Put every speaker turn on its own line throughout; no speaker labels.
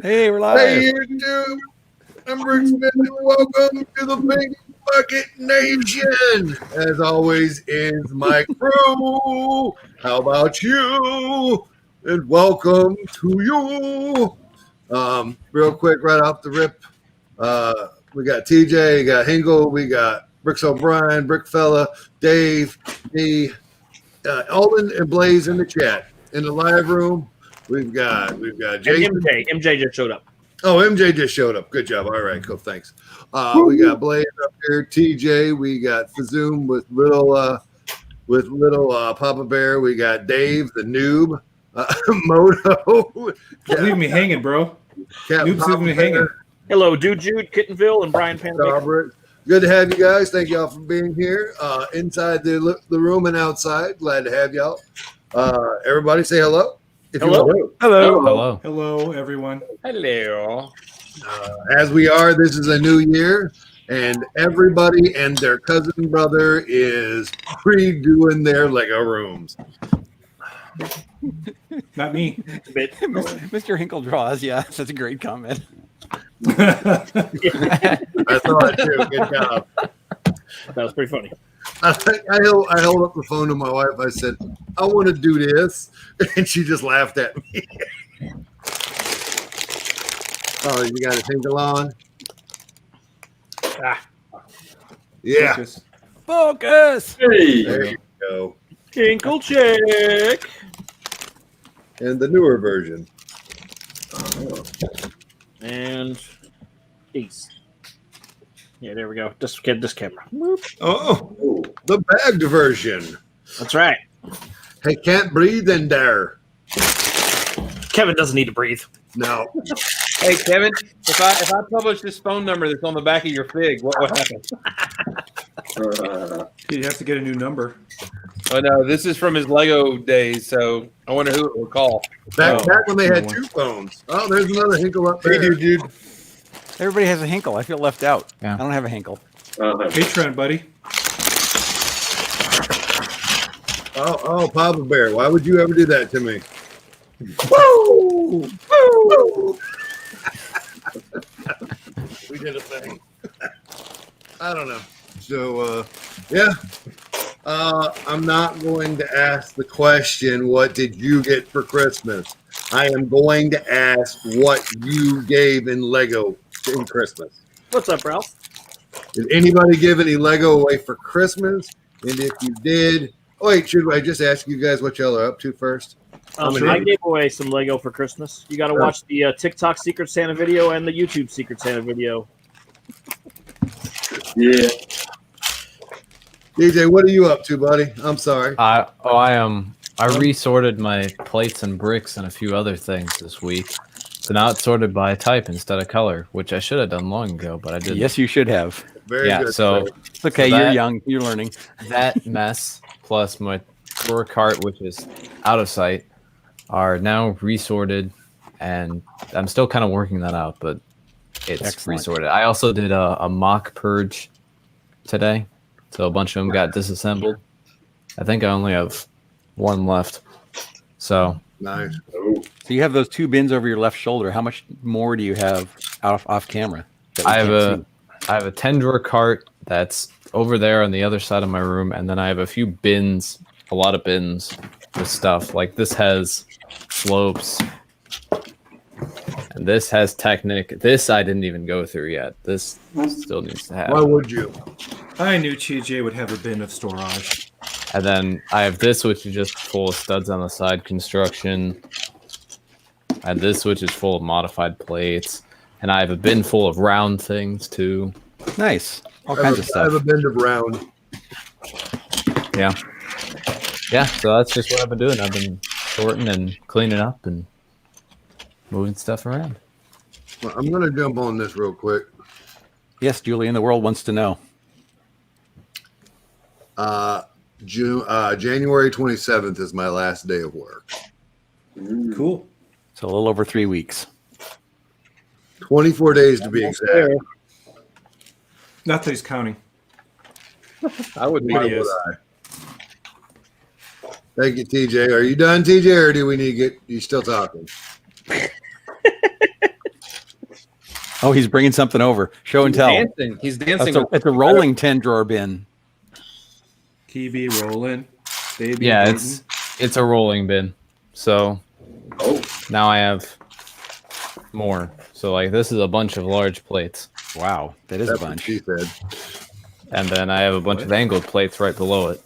Hey, we're live.
Hey, YouTube. I'm Rick Smith, and welcome to the Big Bucket Nation. As always, is my crew. How about you? And welcome to you. Real quick, right off the rip, we got TJ, we got Hingle, we got Bricks O'Brien, Brickfella, Dave, me, Alden, and Blaze in the chat. In the live room, we've got Jason.
And MJ just showed up.
Oh, MJ just showed up. Good job. All right, cool. Thanks. We got Blaze up here, TJ. We got Fazoom with little Papa Bear. We got Dave, the noob, Moto.
Leave me hanging, bro. Noob's leaving me hanging.
Hello, Dude Jude, Kittenville, and Brian Pan.
Good to have you guys. Thank y'all for being here inside the room and outside. Glad to have y'all. Everybody say hello.
Hello.
Hello, everyone.
Hello.
As we are, this is a new year, and everybody and their cousin brother is redoing their Lego rooms.
Not me.
Mr. Hinkle draws. Yeah, that's a great comment.
I saw it too. Good job.
That was pretty funny.
I held up the phone to my wife. I said, I want to do this. And she just laughed at me. Oh, you got a tinkle on? Yeah.
Focus.
Hey.
There you go.
Tinkle check.
And the newer version.
And peace. Yeah, there we go. Just get this camera. Whoop.
Oh, the bagged version.
That's right.
Hey, can't breathe in there.
Kevin doesn't need to breathe.
No.
Hey Kevin, if I publish this phone number that's on the back of your fig, what happens?
You have to get a new number.
Oh no, this is from his Lego days, so I wonder who it will call.
Back when they had two phones. Oh, there's another Hinkle up there.
Hey, dude.
Everybody has a Hinkle. I feel left out. Yeah. I don't have a Hinkle.
Patreon, buddy.
Oh, Papa Bear, why would you ever do that to me?
Woo! Woo!
We did a thing. I don't know. So, yeah. I'm not going to ask the question, what did you get for Christmas? I am going to ask what you gave in Lego in Christmas.
What's up, Ralph?
Did anybody give any Lego away for Christmas? And if you did, wait, should I just ask you guys what y'all are up to first?
I gave away some Lego for Christmas. You got to watch the TikTok Secret Santa video and the YouTube Secret Santa video.
Yeah. DJ, what are you up to, buddy? I'm sorry.
I resorted my plates and bricks and a few other things this week. So now it's sorted by type instead of color, which I should have done long ago, but I didn't.
Yes, you should have.
Very good.
So
it's okay. You're young. You're learning.
That mess plus my drawer cart, which is out of sight, are now resorted, and I'm still kind of working that out, but it's
Excellent.
resorted. I also did a mock purge today, so a bunch of them got disassembled. I think I only have one left. So
nice.
So you have those two bins over your left shoulder. How much more do you have off camera?
I have a 10 drawer cart that's over there on the other side of my room, and then I have a few bins, a lot of bins with stuff. Like this has slopes, and this has Technic. This I didn't even go through yet. This still needs to have.
Why would you?
I knew TJ would have a bin of storage.
And then I have this, which is just full of studs on the side construction. And this, which is full of modified plates. And I have a bin full of round things, too.
Nice. All kinds of stuff.
I have a bin of round.
Yeah. Yeah, so that's just what I've been doing. I've been sorting and cleaning up and moving stuff around.
Well, I'm going to jump on this real quick.
Yes, Julian, the world wants to know.
January 27th is my last day of work.
Cool.
So a little over 3 weeks.
24 days to be exact.
Not that he's counting.
I would be.
Why would I? Thank you, TJ. Are you done, TJ, or do we need to get you still talking?
Oh, he's bringing something over. Show and tell.
Dancing. He's dancing.
It's a rolling 10-drawer bin.
TV rolling. Baby.
Yeah,
beating.
it's a rolling bin. So now I have more. So like this is a bunch of large plates.
Wow, that is
That's
a
what
bunch.
she said.
And then I have a bunch of angled plates right below it.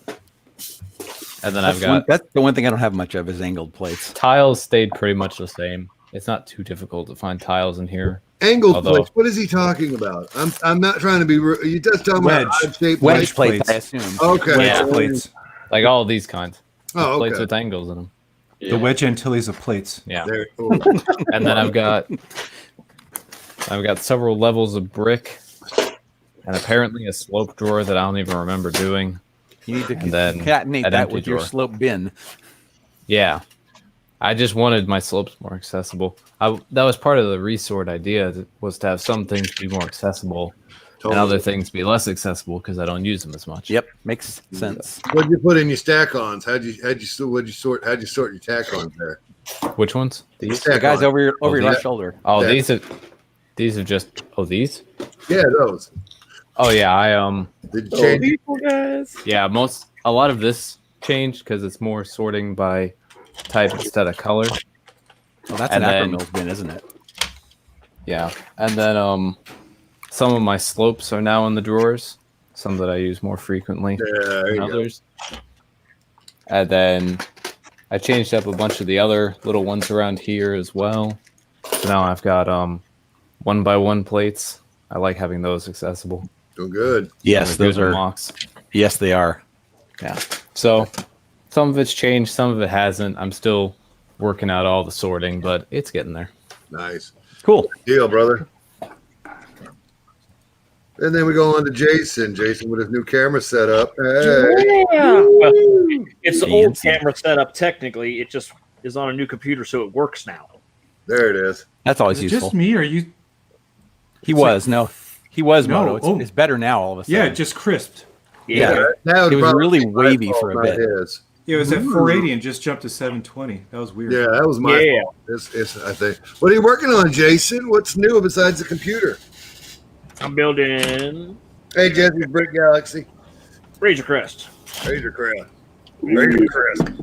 And then I've got
That's the one thing I don't have much of is angled plates.
tiles stayed pretty much the same. It's not too difficult to find tiles in here.
Angled
Although-
plates. What is he talking about? I'm not trying to be. You just talking about
Wedge.
odd-shaped
Wedge
plates?
plates, I assume.
Okay.
Wedge
Yeah.
plates.
Like all of these kinds.
Oh,
Plates
okay.
with angles in them.
The wedge Antilles of plates.
Yeah.
There. Oh.
And then I've got several levels of brick and apparently a slope drawer that I don't even remember doing.
You need to
And then
concatenate
an
that
empty
with your
drawer.
slope bin.
Yeah. I just wanted my slopes more accessible. That was part of the resort idea, was to have some things be more accessible and other things be less accessible because I don't use them as much.
Yep, makes sense.
What'd you put in your stack-ons? How'd you sort your tack-ons there?
Which ones?
The
Stack
guys
on.
over your
these-
left shoulder.
Oh,
Yeah.
these are just these?
Yeah, those.
Oh yeah, I
Did you change?
People, guys.
yeah, a lot of this changed because it's more sorting by type instead of color.
Well, that's
And
an
then-
Acromills bin, isn't it?
Yeah. And then some of my slopes are now in the drawers, some that I use more frequently
Yeah, there
than
you go.
others. And then I changed up a bunch of the other little ones around here as well. So now I've got 1x1 plates. I like having those accessible.
Doing good.
Yes,
Like,
those
good
are.
mocks.
Yes, they are.
Yeah. So some of it's changed, some of it hasn't. I'm still working out all the sorting, but it's getting there.
Nice
Cool.
deal, brother. And then we go on to Jason. Jason with his new camera setup. Hey.
Yeah. Well, it's the old
Fancy.
camera setup. Technically, it just is on a new computer, so it works now.
There it is.
That's always
Is it
useful.
just me, or you?
He was
No,
Moto.
oh.
It's better now all of a sudden.
Yeah, it just crisped.
Yeah.
That
It was
probably
really
my
wavy
fault,
for a
not
bit.
his.
Yeah, it was at 480 and just jumped to 720. That was weird.
Yeah, that was my
Yeah.
fault. It's, I think. What are you working on, Jason? What's new besides the computer?
I'm building
Hey, Jesse, Brick Galaxy.
Razor Crest.
Razor Crest. Razor Crest.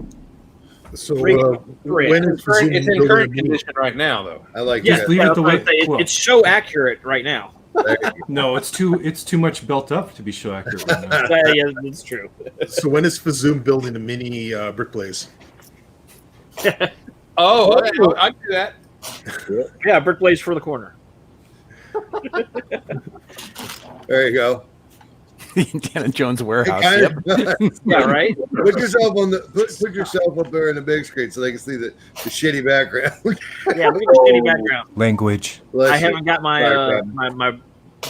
So,
Razor
when is
It's in
Zoom
current
building?
condition right now, though.
I like
Yeah,
that.
leave it
yeah,
the
I was
way-
gonna say,
well.
it's so accurate right now.
No, it's too much built up to be so accurate right now.
Yeah, that's true.
So when is Fazoom building a mini brick place?
Oh, I do that.
Yeah, brick blaze for the corner.
There you go.
Indiana Jones warehouse.
Kind
Yep.
of-
Yeah, right.
put yourself on the put yourself up there in the big screen so they can see the shitty background.
Yeah, look at the shitty background.
Language.
Bless
I
you.
haven't got my
Background.
my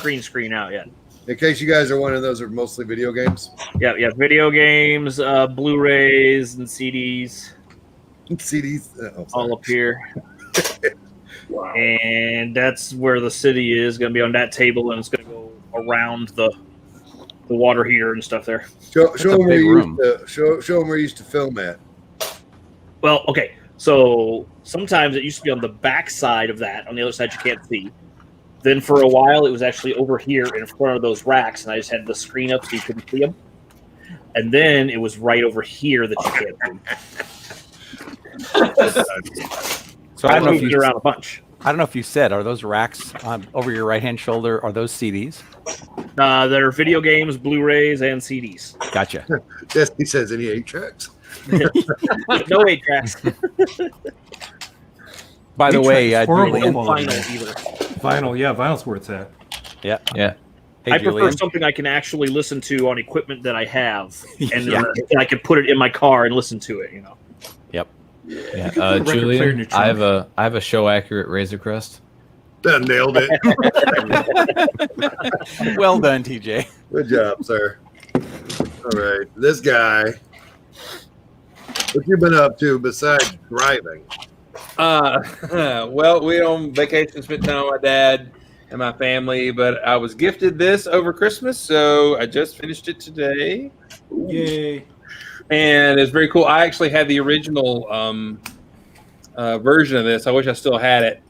green screen out yet.
In case you guys are wondering, those are mostly video games.
Yeah, video games, Blu-rays, and CDs
CDs. Oh, sorry.
all up here. And that's where the city is going to be on that table, and it's going to go around the water heater and stuff there.
Show
a
them where
big
you
room.
used to show them where you used to film at.
Well, okay. So sometimes it used to be on the back side of that. On the other side, you can't see. Then for a while, it was actually over here in front of those racks, and I just had the screen up so you couldn't see them. And then it was right over here that you can't see.
So I
I
don't know if
moved it
you.
around a bunch.
I don't know if you said. Are those racks over your right hand shoulder? Are those CDs?
There are video games, Blu-rays, and CDs.
Gotcha.
Jesse says any 8 tracks.
No 8 tracks.
By the
Eight
way,
tracks, horrible
Julian.
No
quality.
vinyl either.
Vinyl, yeah, vinyl's where it's at.
Yeah.
Yeah.
Hey,
I prefer
Julian.
something I can actually listen to on equipment that I have, and
Yeah.
I can put it in my car and listen to it. You know.
Yep.
Yeah.
put a record player in
Julian,
your
I
trunk.
have a show accurate Razor Crest.
That nailed it.
Well done, TJ.
Good job, sir. All right, this guy. What you been up to besides driving?
Well, we on vacation, spent time with my dad and my family, but I was gifted this over Christmas, so I just finished it today,
Yay.
and it's very cool. I actually had the original version of this. I wish I still had it.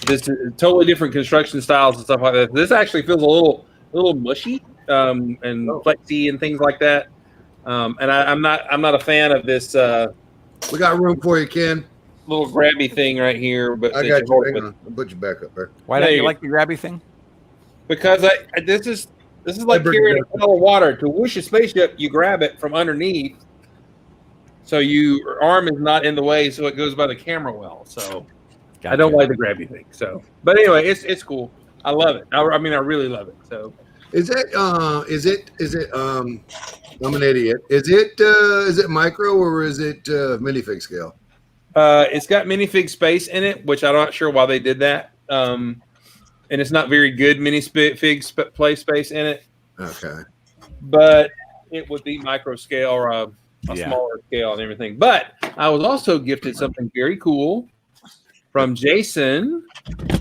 this is totally different construction styles and stuff like that. This actually feels a little mushy and flexy and things like that. And I'm not a fan of this
We got room for you, Ken.
little grabby thing right here. But
I got you. Hang on. I'll put you back up there.
Why don't you like the grabby thing?
Because this is like carrying a bottle of water. To whoosh a spaceship, you grab it from underneath, so your arm is not in the way, so it goes by the camera well. So
Gotcha.
I don't like the grabby thing. So, but anyway, it's cool. I love it. I mean, I really love it. So,
Is it? I'm an idiot. Is it micro or is it minifig scale?
it's got minifig space in it, which I'm not sure why they did that. And it's not very good minifig play space in it.
Okay.
But it would be micro scale or a smaller scale and everything. But I was also gifted something very cool from Jason,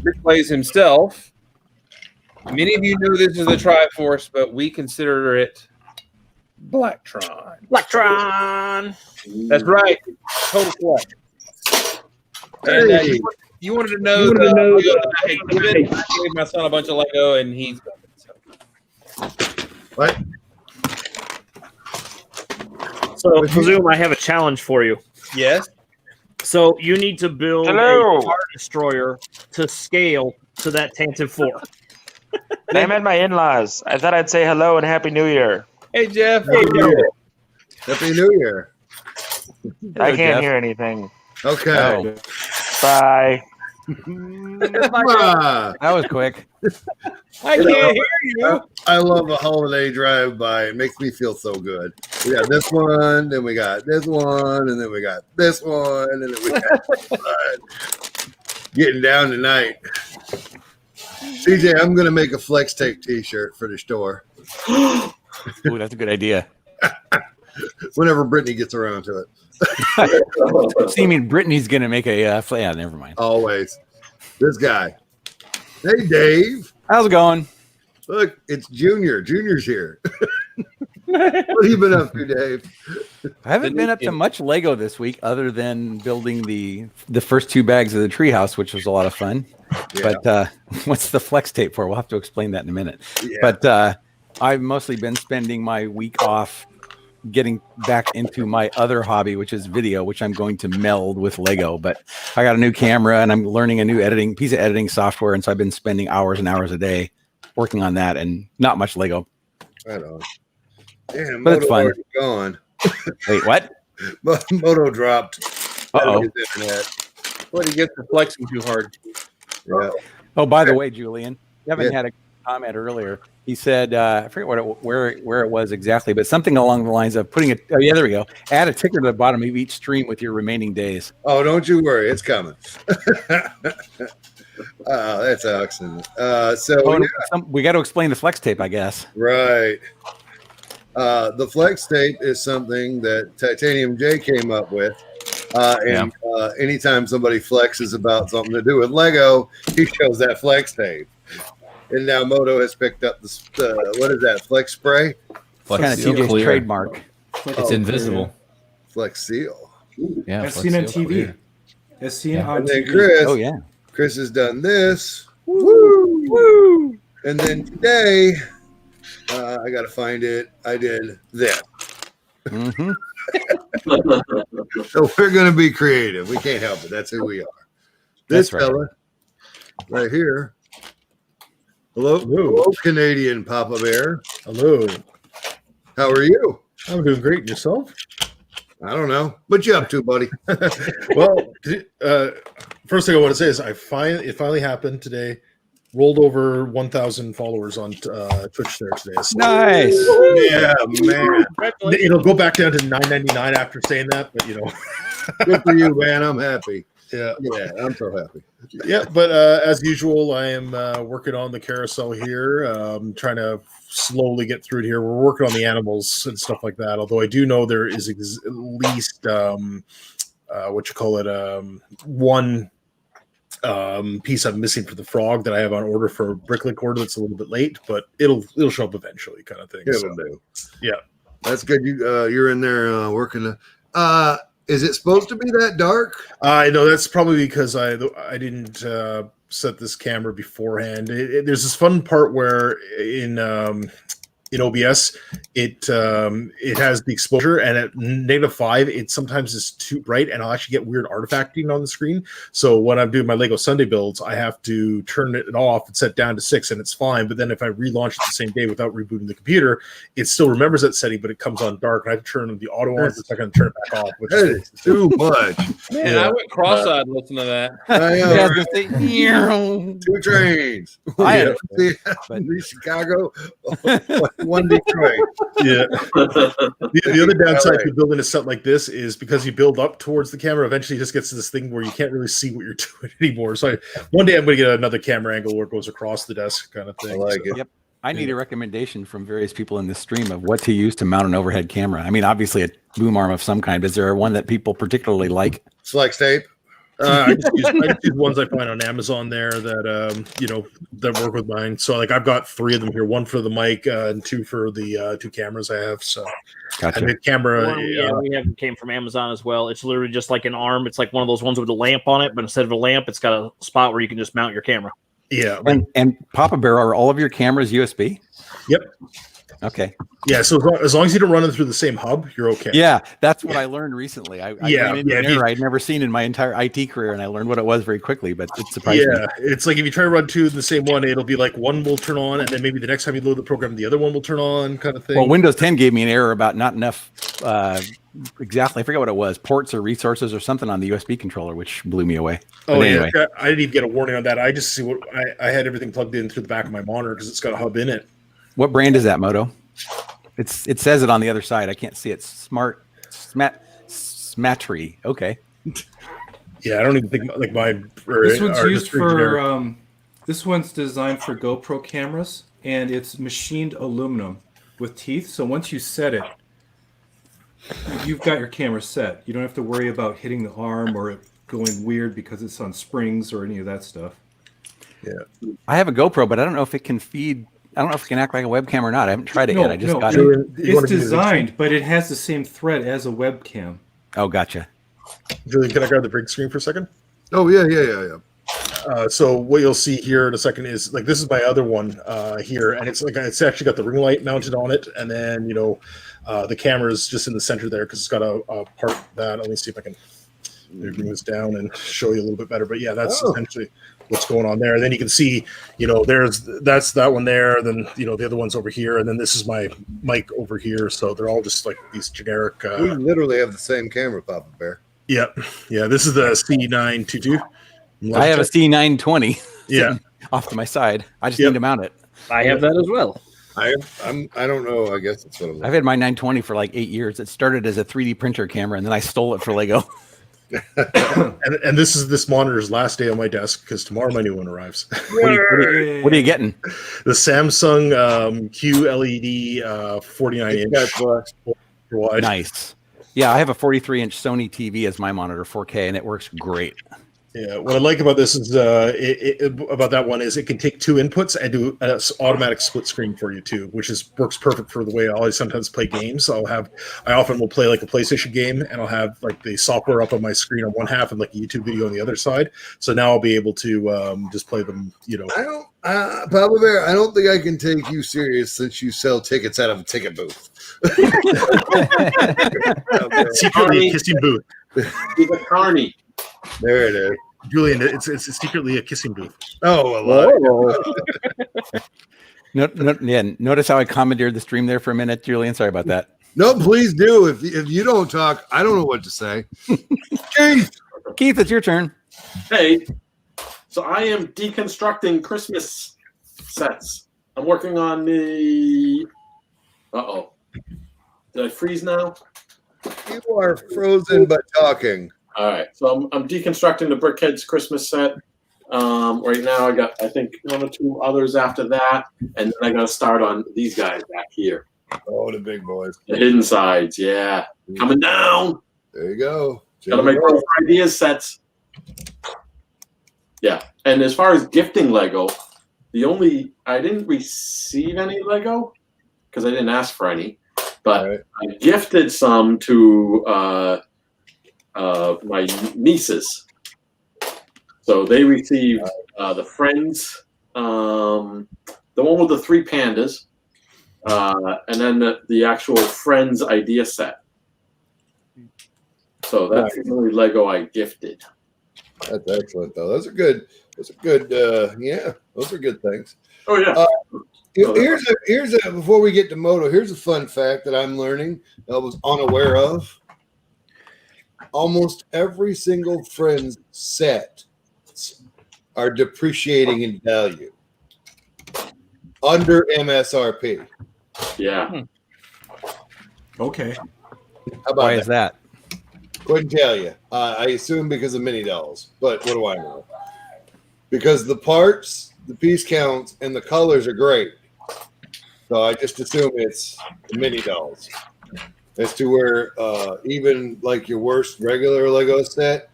who plays himself. Many of you know this is the Triforce, but we consider it Blacktron.
Blacktron.
That's right. Total collect. And
Hey.
you wanted to know I gave my son a bunch of Lego, and he's got it. So.
What?
So, Presume, I have a challenge for you.
Yes.
So, you need to build a Star Destroyer to scale to that Tantive 4.
I'm at my in-laws. I thought I'd say hello and Happy New Year.
Hey, Jeff.
Happy New Year.
I can't
Jeff.
hear anything.
Okay.
Oh,
Bye.
Ah,
that was quick.
I can't hear you.
I love a holiday drive-by. It makes me feel so good. We got this one, then we got this one, and then we got this one, and then we got this one. Getting down tonight. CJ, I'm going to make a Flex Tape t-shirt for the store
Ooh, that's a good idea.
whenever Brittany gets around to it.
So you mean Brittany's going to make a yeah, never mind.
Always. This guy. Hey, Dave.
How's it going?
Look, it's Junior. Junior's here. What have you been up to, Dave?
I haven't been up to much Lego this week other than building the first 2 bags of the treehouse, which was a lot of fun.
Yeah.
But what's the flex tape for? We'll have to explain that in a minute.
Yeah.
But I've mostly been spending my week off getting back into my other hobby, which is video, which I'm going to meld with Lego. But I got a new camera and I'm learning a new piece of editing software. And so I've been spending hours and hours a day working on that and not much Lego.
Right on. Damn,
But it's fun.
already gone.
Wait, what?
Moto dropped.
Uh-oh.
His internet.
What he gets for flexing too hard.
Yeah.
Oh, by the way, Julian, Kevin
Yeah.
had a comment earlier. He said, I forget where it was exactly, but something along the lines of putting it. Oh, yeah, there we go. Add a ticker to the bottom of each stream with your remaining days.
Oh, don't you worry. It's coming. That's excellent.
We got to explain the flex tape, I guess.
Right. The Flex Tape is something that Titanium J came up with. Anytime somebody flexes about something to do with Lego, he shows that Flex Tape. And now Moto has picked up the what is that? Flex Spray?
Kind of TJ's trademark.
It's invisible.
Flex Seal.
Yeah,
As
Flex
seen on
Seal
TV.
clear.
As seen
Yeah.
on
And then
TV.
Oh, yeah.
Chris has done this. Woo! And then today, I got to find it. I did this.
Mm-hmm.
So we're going to be creative. We can't help it. That's who we are. This
That's right.
fella right here. Hello, Canadian Papa Bear.
Hello.
How are you?
I'm doing great. And yourself?
I don't know. What you up to, buddy?
Well, first thing I want to say is it finally happened today. Rolled over 1,000 followers on Twitch there today. So
Nice.
Yeah, man.
it'll go back down to $9.99 after saying that, but
Good for you, man. I'm happy.
yeah.
Yeah, I'm so happy.
Yeah, but as usual, I am working on the carousel here, trying to slowly get through it here. We're working on the animals and stuff like that, although I do know there is at least, one piece I'm missing for the frog that I have on order for Bricklink order that's a little bit late, but it'll show up eventually kind of thing.
It'll
So,
do.
yeah.
That's good. You're in there working. Is it supposed to be that dark?
I know that's probably because I didn't set this camera beforehand. There's this fun part where in OBS, it has the exposure, and at -5, it sometimes is too bright, and I'll actually get weird artifacting on the screen. So when I'm doing my Lego Sunday builds, I have to turn it off and set down to 6, and it's fine. But then if I relaunch it the same day without rebooting the computer, it still remembers that setting, but it comes on dark, and I have to turn the auto on for a second and turn it back off. Which
That is too much.
Man, I went cross-eyed listening to that.
I
Yeah, I
know.
was gonna say, "Meow."
2 trains.
I
See,
but-
3 Chicago, 1 Detroit.
Yeah. The other downside to building a set like this is because you build up towards the camera, eventually it just gets to this thing where you can't really see what you're doing anymore. So one day I'm going to get another camera angle where it goes across the desk kind of thing.
I like it.
Yep. I need a recommendation from various people in this stream of what to use to mount an overhead camera. I mean, obviously a boom arm of some kind. Is there one that people particularly like?
Flex tape.
I just use ones I find on Amazon there that that work with mine. So like I've got 3 of them here, 1 for the mic and 2 for the 2 cameras I have. So
Gotcha.
and the camera,
One we have came from Amazon as well. It's literally just like an arm. It's like one of those ones with a lamp on it, but instead of a lamp, it's got a spot where you can just mount your camera.
yeah,
And Papa Bear, are all of your cameras USB?
Yep.
Okay.
yeah. So as long as you don't run them through the same hub, you're okay.
Yeah, that's what I learned recently. I
Yeah,
ran into
yeah,
an
if you-
error I'd never seen in my entire IT career, and I learned what it was very quickly, but it surprised me.
Yeah, it's like if you try to run 2 in the same one, it'll be like one will turn on, and then maybe the next time you load the program, the other one will turn on, kind of thing.
Well, Windows 10 gave me an error about not enough, exactly, I forget what it was, ports or resources or something on the USB controller, which blew me away.
Oh
But
yeah,
anyway.
I didn't even get a warning on that. I just see what I had everything plugged in through the back of my monitor because it's got a hub in it.
What brand is that, Moto? It says it on the other side. I can't see it. Smatry. Okay.
Yeah, I don't even think like mine.
This one's
are
used
just pretty generic.
for. This one's designed for GoPro cameras, and it's machined aluminum with teeth. So once you set it, you've got your camera set. You don't have to worry about hitting the arm or it going weird because it's on springs or any of that stuff.
I have a GoPro, but I don't know if it can feed. I don't know if it can act like a webcam or not. I haven't tried it yet. I just got it.
Julian, you wanna
It's
give me the
designed, but it has the same thread as a webcam.
Oh, gotcha.
Julian, can I grab the big screen for a second?
Oh, yeah.
So what you'll see here in a second is like this is my other one here, and it's like it's actually got the ring light mounted on it, and then the camera is just in the center there because it's got a part of that. Let me see if I can bring this down and show you a little bit better. But yeah, that's essentially what's going on there. And then you can see, that's that one there. Then the other one's over here, and then this is my mic over here. So they're all just like these generic.
We literally have the same camera, Papa Bear.
Yeah. This is the C922.
I have a C920
Yeah.
off to my side. I just
Yep.
need to mount it.
I have that as well.
I don't know. I guess that's what I'm.
I've had my 920 for like 8 years. It started as a 3D printer camera, and then I stole it for Lego.
And this is this monitor's last day on my desk because tomorrow my new one arrives.
What are you getting?
The Samsung QLED 49-inch
That's
wide.
Nice. Yeah, I have a 43-inch Sony TV as my monitor, 4K, and it works great.
Yeah, what I like about this is about that one is it can take 2 inputs and do an automatic split screen for you too, which works perfect for the way I sometimes play games. I often will play like a PlayStation game, and I'll have like the software up on my screen on one half and like a YouTube video on the other side. So now I'll be able to just play them.
I don't, Papa Bear. I don't think I can take you serious since you sell tickets out of a ticket booth.
Secretly a kissing booth.
He's a carny.
There it is.
Julian, it's secretly a kissing booth.
Oh, a lot.
Notice how I commandeered the stream there for a minute, Julian. Sorry about that.
No, please do. If you don't talk, I don't know what to say. Keith,
Keith, it's your turn.
Hey, so I am deconstructing Christmas sets. I'm working on the. Uh-oh. Did I freeze now?
you are frozen but talking.
All right. So I'm deconstructing the Brickheads Christmas set. Right now, I got, I think, 1 or 2 others after that. And then I got to start on these guys back here.
Oh, the big boys.
The hidden sides. Yeah. Coming down.
There you go.
Got to make those ideas sets. Yeah. And as far as gifting Lego, I didn't receive any Lego because I didn't ask for any, but
Right.
I gifted some to my nieces. So they received the Friends, the one with the 3 pandas, and then the actual Friends idea set. So that's the only Lego I gifted.
That's excellent, though. Those are good. Yeah, those are good things.
Oh yeah.
Here's a before we get to Moto. Here's a fun fact that I'm learning that I was unaware of. Almost every single Friends set are depreciating in value under MSRP.
Yeah.
Okay.
How about
Why is that?
Couldn't tell you. I assume because of mini dolls, but what do I know? Because the parts, the piece counts, and the colors are great. So I just assume it's mini dolls. As to where even like your worst regular Lego set,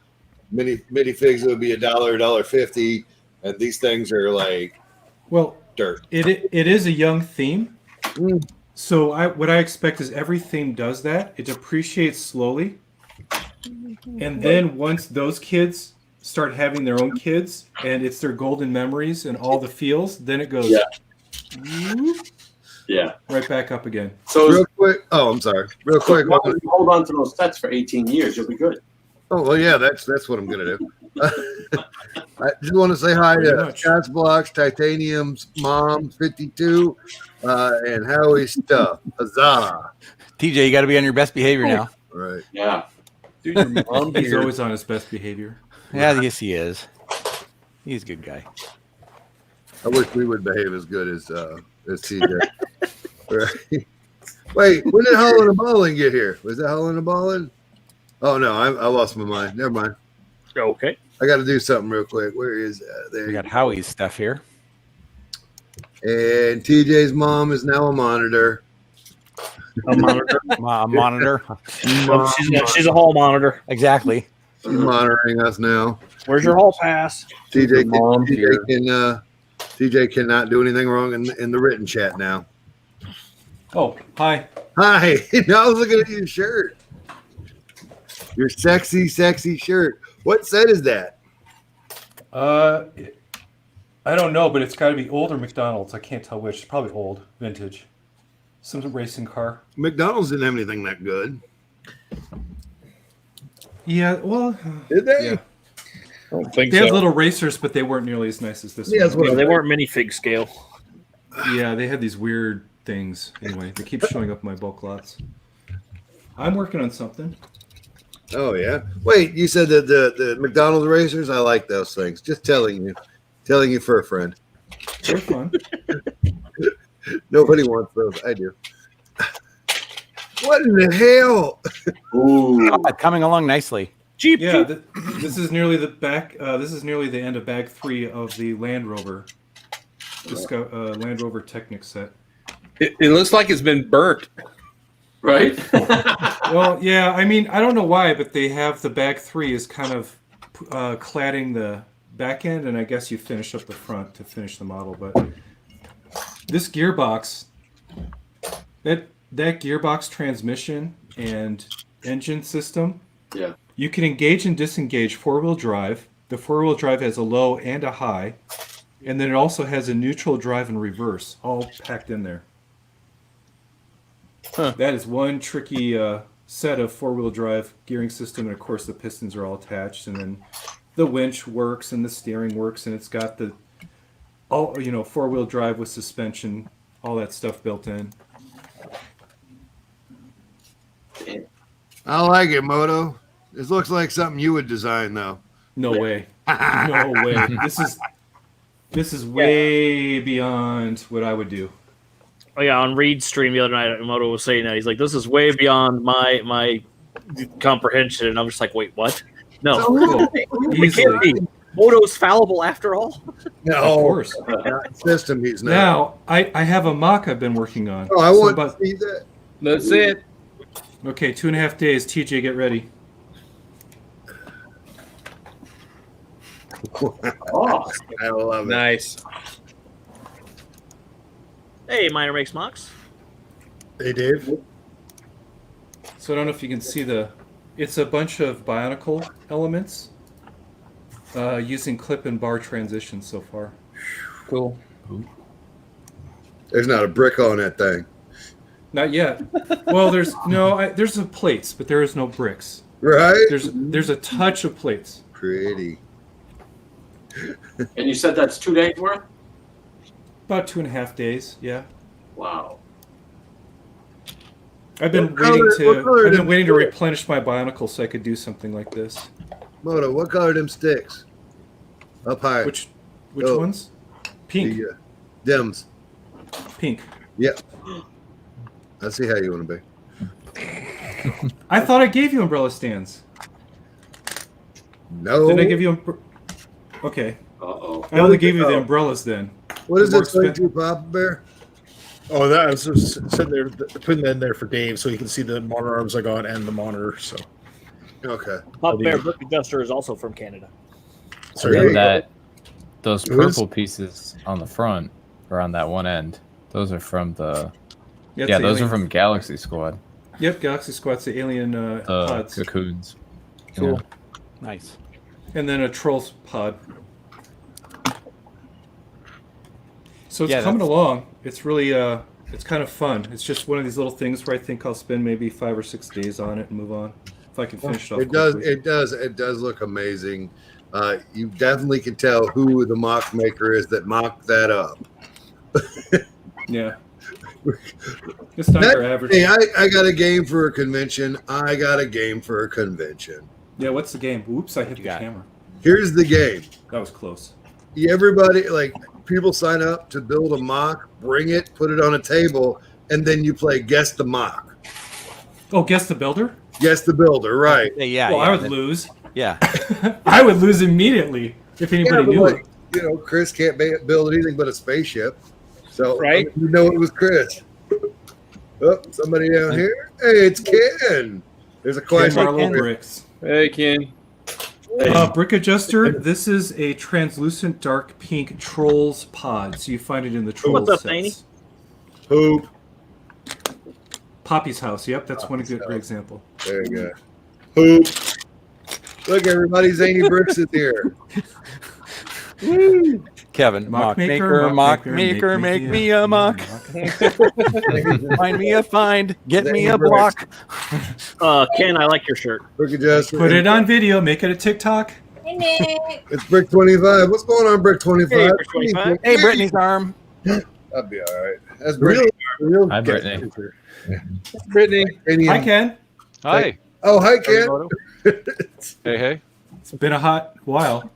minifigs would be $1, $1.50, and these things are like dirt.
It is a young theme.
Mm.
So what I expect is every theme does that. It depreciates slowly. And then once those kids start having their own kids and it's their golden memories and all the feels, then it goes right back up again.
So
real quick. Oh, I'm sorry. Real quick.
Hold on to those sets for 18 years. You'll be good.
Oh well, yeah. That's what I'm gonna do. I just want to say hi to Scott's Blocks, Titanium's mom, 52, and Howie's stuff. Huzzah!
TJ, you got to be on your best behavior now.
Right.
Yeah.
Dude, your mom
He's
here.
always on his best behavior.
Yeah, yes, he is. He's a good guy.
I wish we would behave as good as TJ. Right. Wait, when did Holland and Ballin get here? Was that Holland and Ballin? Oh no, I lost my mind. Never mind.
Okay.
I got to do something real quick. Where is that? There.
We got Howie's stuff here.
And TJ's mom is now a monitor.
A monitor.
A monitor.
Well, she's a hall monitor.
Exactly.
She's monitoring us now.
Where's your hall pass?
TJ cannot do anything wrong in the written chat now.
Oh, hi.
Hi. Now I was looking at your shirt. Your sexy, sexy shirt. What set is that?
I don't know, but it's got to be old or McDonald's. I can't tell which. It's probably old, vintage. Some racing car.
McDonald's didn't have anything that good.
Yeah, well,
Did they?
yeah.
I don't think
They
so.
had little racers, but they weren't nearly as nice as this
Yeah, that's
one.
what
They weren't minifig scale.
Yeah, they had these weird things. Anyway, they keep showing up in my bulk lots. I'm working on something.
Oh yeah. Wait, you said that the McDonald's racers? I like those things. Just telling you for a friend.
They're fun.
Nobody wants those. I do. What in the hell?
Ooh.
Coming along nicely.
Jeep.
Yeah, this is nearly the back. This is nearly the end of bag 3 of the Land Rover. Land Rover Technic set.
It looks like it's been burnt.
Right?
Well, yeah. I mean, I don't know why, but they have the bag 3 is kind of cladding the back end, and I guess you finish up the front to finish the model. But this gearbox, that gearbox transmission and engine system,
Yeah.
you can engage and disengage 4-wheel drive. The 4-wheel drive has a low and a high, and then it also has a neutral drive and reverse, all packed in there.
Huh.
That is one tricky set of 4-wheel drive gearing system, and of course the pistons are all attached, and then the winch works and the steering works, and it's got the 4-wheel drive with suspension, all that stuff built in.
I like it, Moto. This looks like something you would design, though.
No way. No way. This is way beyond what I would do.
Oh yeah, on Reed's stream the other night, Moto was saying that he's like, "This is way beyond my comprehension," and I'm just like, "Wait, what? No, it can't be. Moto's fallible after all."
No,
Of course.
system he's not.
Now, I have a mock I've been working on.
Oh, I
So
want
about-
to see that.
That's it.
Okay, 2.5 days. TJ, get ready.
Oh,
I love it.
Nice.
Hey, Minor Makes Mocks.
Hey, Dave.
So I don't know if you can see it's a bunch of Bionicle elements. Using clip and bar transitions so far.
Cool.
There's not a brick on that thing.
Not yet. Well, there's some plates, but there is no bricks.
Right?
There's a touch of plates.
Pretty.
And you said that's 2 days worth?
About 2.5 days. Yeah.
Wow.
I've been waiting to replenish my Bionicle so I could do something like this.
Moto, what color are them sticks? Up high.
Which ones? Pink.
The, Dims.
Pink.
Yep. I see how you want to be.
I thought I gave you umbrella stands.
No.
Did I give you Okay.
Uh-oh.
I only gave you the umbrellas then.
What is
More
this thing to, Papa Bear?
Oh, that I was just sitting there putting that in there for Dave so he can see the monitor arms I got and the monitor. So
Okay.
Pop Bear Book Adjuster is also from Canada.
sorry.
And those
Who is-
purple pieces on the front or on that one end, those are from the
It's
yeah,
the
those are
alien-
from Galaxy Squad.
Yep, Galaxy Squad's the alien pods.
Cocoons.
Cool.
Nice.
And then a Trolls pod. So it's
Yeah,
coming
that's-
along. It's really it's kind of fun. It's just one of these little things where I think I'll spend maybe 5 or 6 days on it and move on. If I can finish it off
It does.
quickly.
It does look amazing. You definitely can tell who the mock maker is that mocked that up.
Yeah. It's not your average.
Hey, I got a game for a convention.
Yeah, what's the game? Oops, I hit
You
the
got it.
camera.
Here's the game.
That was close.
Everybody, like, people sign up to build a mock, bring it, put it on a table, and then you play Guess the Mock.
Oh, guess the builder?
Guess the builder, right.
Yeah.
Well,
yeah,
I would
that-
lose.
Yeah.
I would lose immediately if anybody
Yeah, but
knew
like,
it.
you know, Chris can't build anything but a spaceship. So,
Right.
you know it was Chris. Oh, somebody down here. Hey, it's Ken. There's a
Ken
question.
Marlowe bricks.
Hey, Ken.
Brick Adjuster, this is a translucent dark pink Trolls pod. So you find it in the Trolls
What's up,
sets.
Manny?
Poop.
Poppy's house. Yep, that's one
Poppy's
good
house.
example.
There you go. Poop. Look, everybody, Zany Bricks is here.
Kevin,
Mock
mock maker, make me a mock. Find me a find, get me a block.
Ken, I like your shirt.
Brick Adjuster.
Put it on video, make it a TikTok.
Hey, Nick.
It's Brick 25. What's going on, Brick 25?
Hey, Brick 25.
Hey, Brittany's arm.
That'd be all right. That's real.
Hi, Brittany.
Brittany.
Hi, Ken.
Hi.
Oh, hi, Ken.
Hey, hey.
It's been a hot while.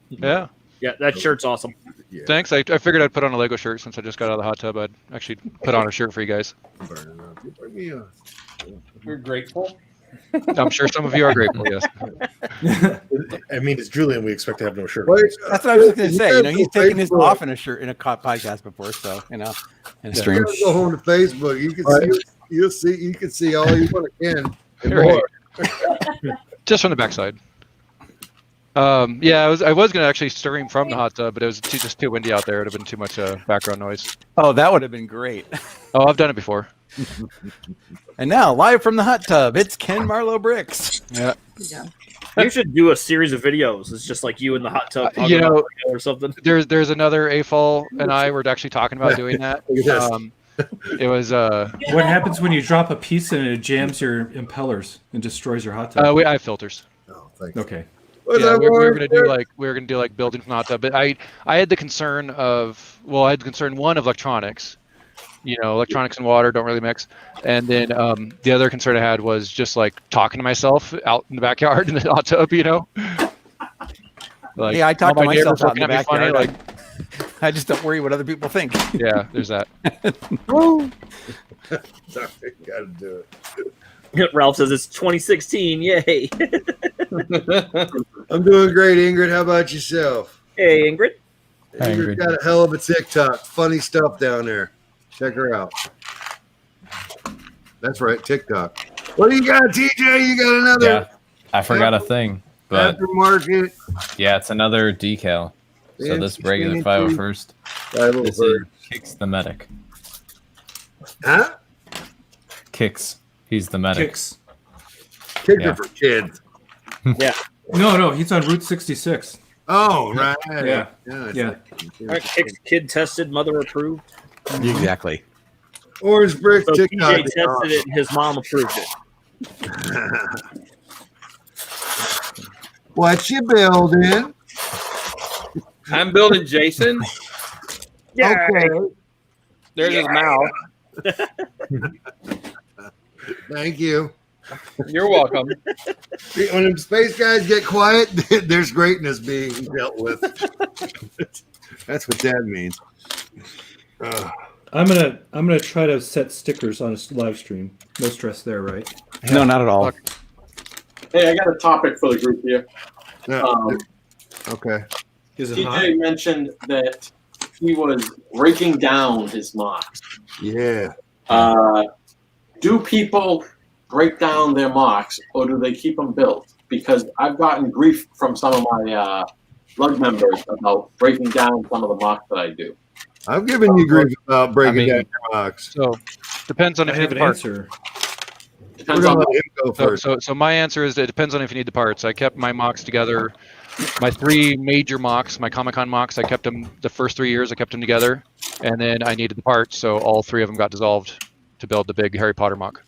Yeah.
Yeah, that shirt's awesome.
Yeah.
Thanks. I figured I'd put on a Lego shirt since I just got out of the hot tub. I'd actually put on a shirt for you guys.
Bring me a-
We're grateful.
I'm sure some of you are grateful, yes.
I mean, it's Julian. We expect to have no shirt.
Wait,
That's what I was just going to say. You know, he's taken his
Facebook.
off in a shirt in a podcast before, so you know, in a
You
stream.
gotta go home to Facebook. You can see. You can see all you want to can. And
Right.
more.
Just from the backside. Yeah, I was going to actually stream from the hot tub, but it was just too windy out there. It would have been too much background noise.
Oh, that would have been great.
Oh, I've done it before.
And now, live from the hot tub, it's Ken Marlowe Bricks.
Yeah.
You should do a series of videos. It's just like you in the hot tub, talking
You know,
about Lego or something.
There's another AFOL and I were actually talking about doing that.
Yes.
It was
What happens when you drop a piece and it jams your impellers and destroys your hot tub?
I have filters.
Oh, thank you.
Okay.
What's
Yeah,
up,
we were
Warren?
gonna do like building from the hot tub, but I had the concern of one of electronics. You know, electronics and water don't really mix. And then the other concern I had was just like talking to myself out in the backyard in the hot tub. You know, like
Yeah, I talk
all
to
my
myself
neighbors
out in the
looking at me funny,
backyard. I just don't worry what other people think.
yeah, there's that.
Sorry, gotta do it.
Ralph says it's 2016. Yay.
I'm doing great, Ingrid. How about yourself?
Hey, Ingrid.
Hi,
Ingrid's
Ingrid.
got a hell of a TikTok. Funny stuff down there. Check her out. That's right, TikTok. What do you got, TJ? You got another
Yeah, I forgot a thing, but
aftermarket?
yeah, it's another decal. So this regular 501st, this is Kicks the medic.
Huh?
Kicks. He's the medic.
Kicks.
Kicker
Yeah.
for kids.
Yeah.
No, he's on Route 66.
Oh, right.
Yeah.
it's
Yeah.
All right, kid tested, mother approved.
Exactly.
Orange brick
So
TikTok.
TJ tested it, and his mom approved it.
What you building?
I'm building Jason.
Okay.
There's his mouth.
Thank you.
You're welcome.
When space guys get quiet, there's greatness being dealt with. That's what that means.
I'm gonna try to set stickers on a live stream. No stress there, right?
No, not at all.
Hey, I got a topic for the group here.
Okay.
Is it hot?
TJ mentioned that he was breaking down his mocks.
Yeah.
Do people break down their mocks, or do they keep them built? Because I've gotten grief from some of my lug members about breaking down some of the mocks that I do.
I've given you grief about breaking down your box.
So depends on
I
if you
have
need
an
the parts.
answer.
We're
Depends
gonna
on
let him go first.
So my answer is that it depends on if you need the parts. I kept my mocks together. My 3 major mocks, my Comic-Con mocks, I kept them the first 3 years. I kept them together, and then I needed the parts, so all 3 of them got dissolved to build the big Harry Potter mock.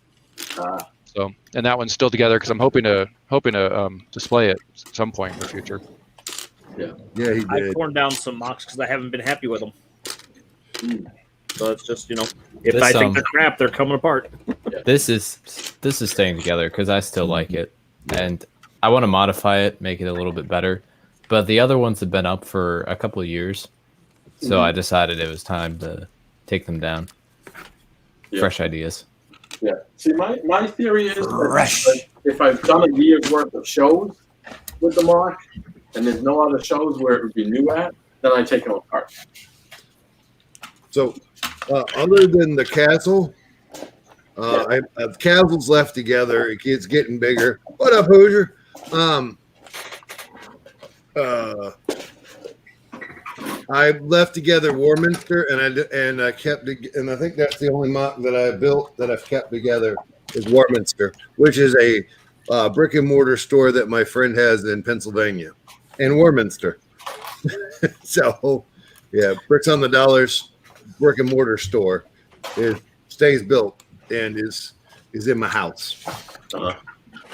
So, and that one's still together because I'm hoping to display it at some point in the future.
Yeah, he
I've
did.
torn down some mocks because I haven't been happy with them. So it's just, if
This,
I think they're crap, they're coming apart.
This is staying together because I still like it, and I want to modify it, make it a little bit better. But the other ones have been up for a couple of years, so I decided it was time to take them down.
Yeah.
Fresh ideas.
Yeah. See, my theory is that if I've done a year's worth of shows with the mock, and there's no other shows where it would be new at, then I take them apart.
So, other than the castle, I have castles left together. It's getting bigger. What up, Hoosier? I left together Warminster, and I kept, and I think that's the only mock that I built that I've kept together is Warminster, which is a brick and mortar store that my friend has in Pennsylvania, and Warminster. So, yeah, bricks on the dollars, brick and mortar store, stays built and is in my house.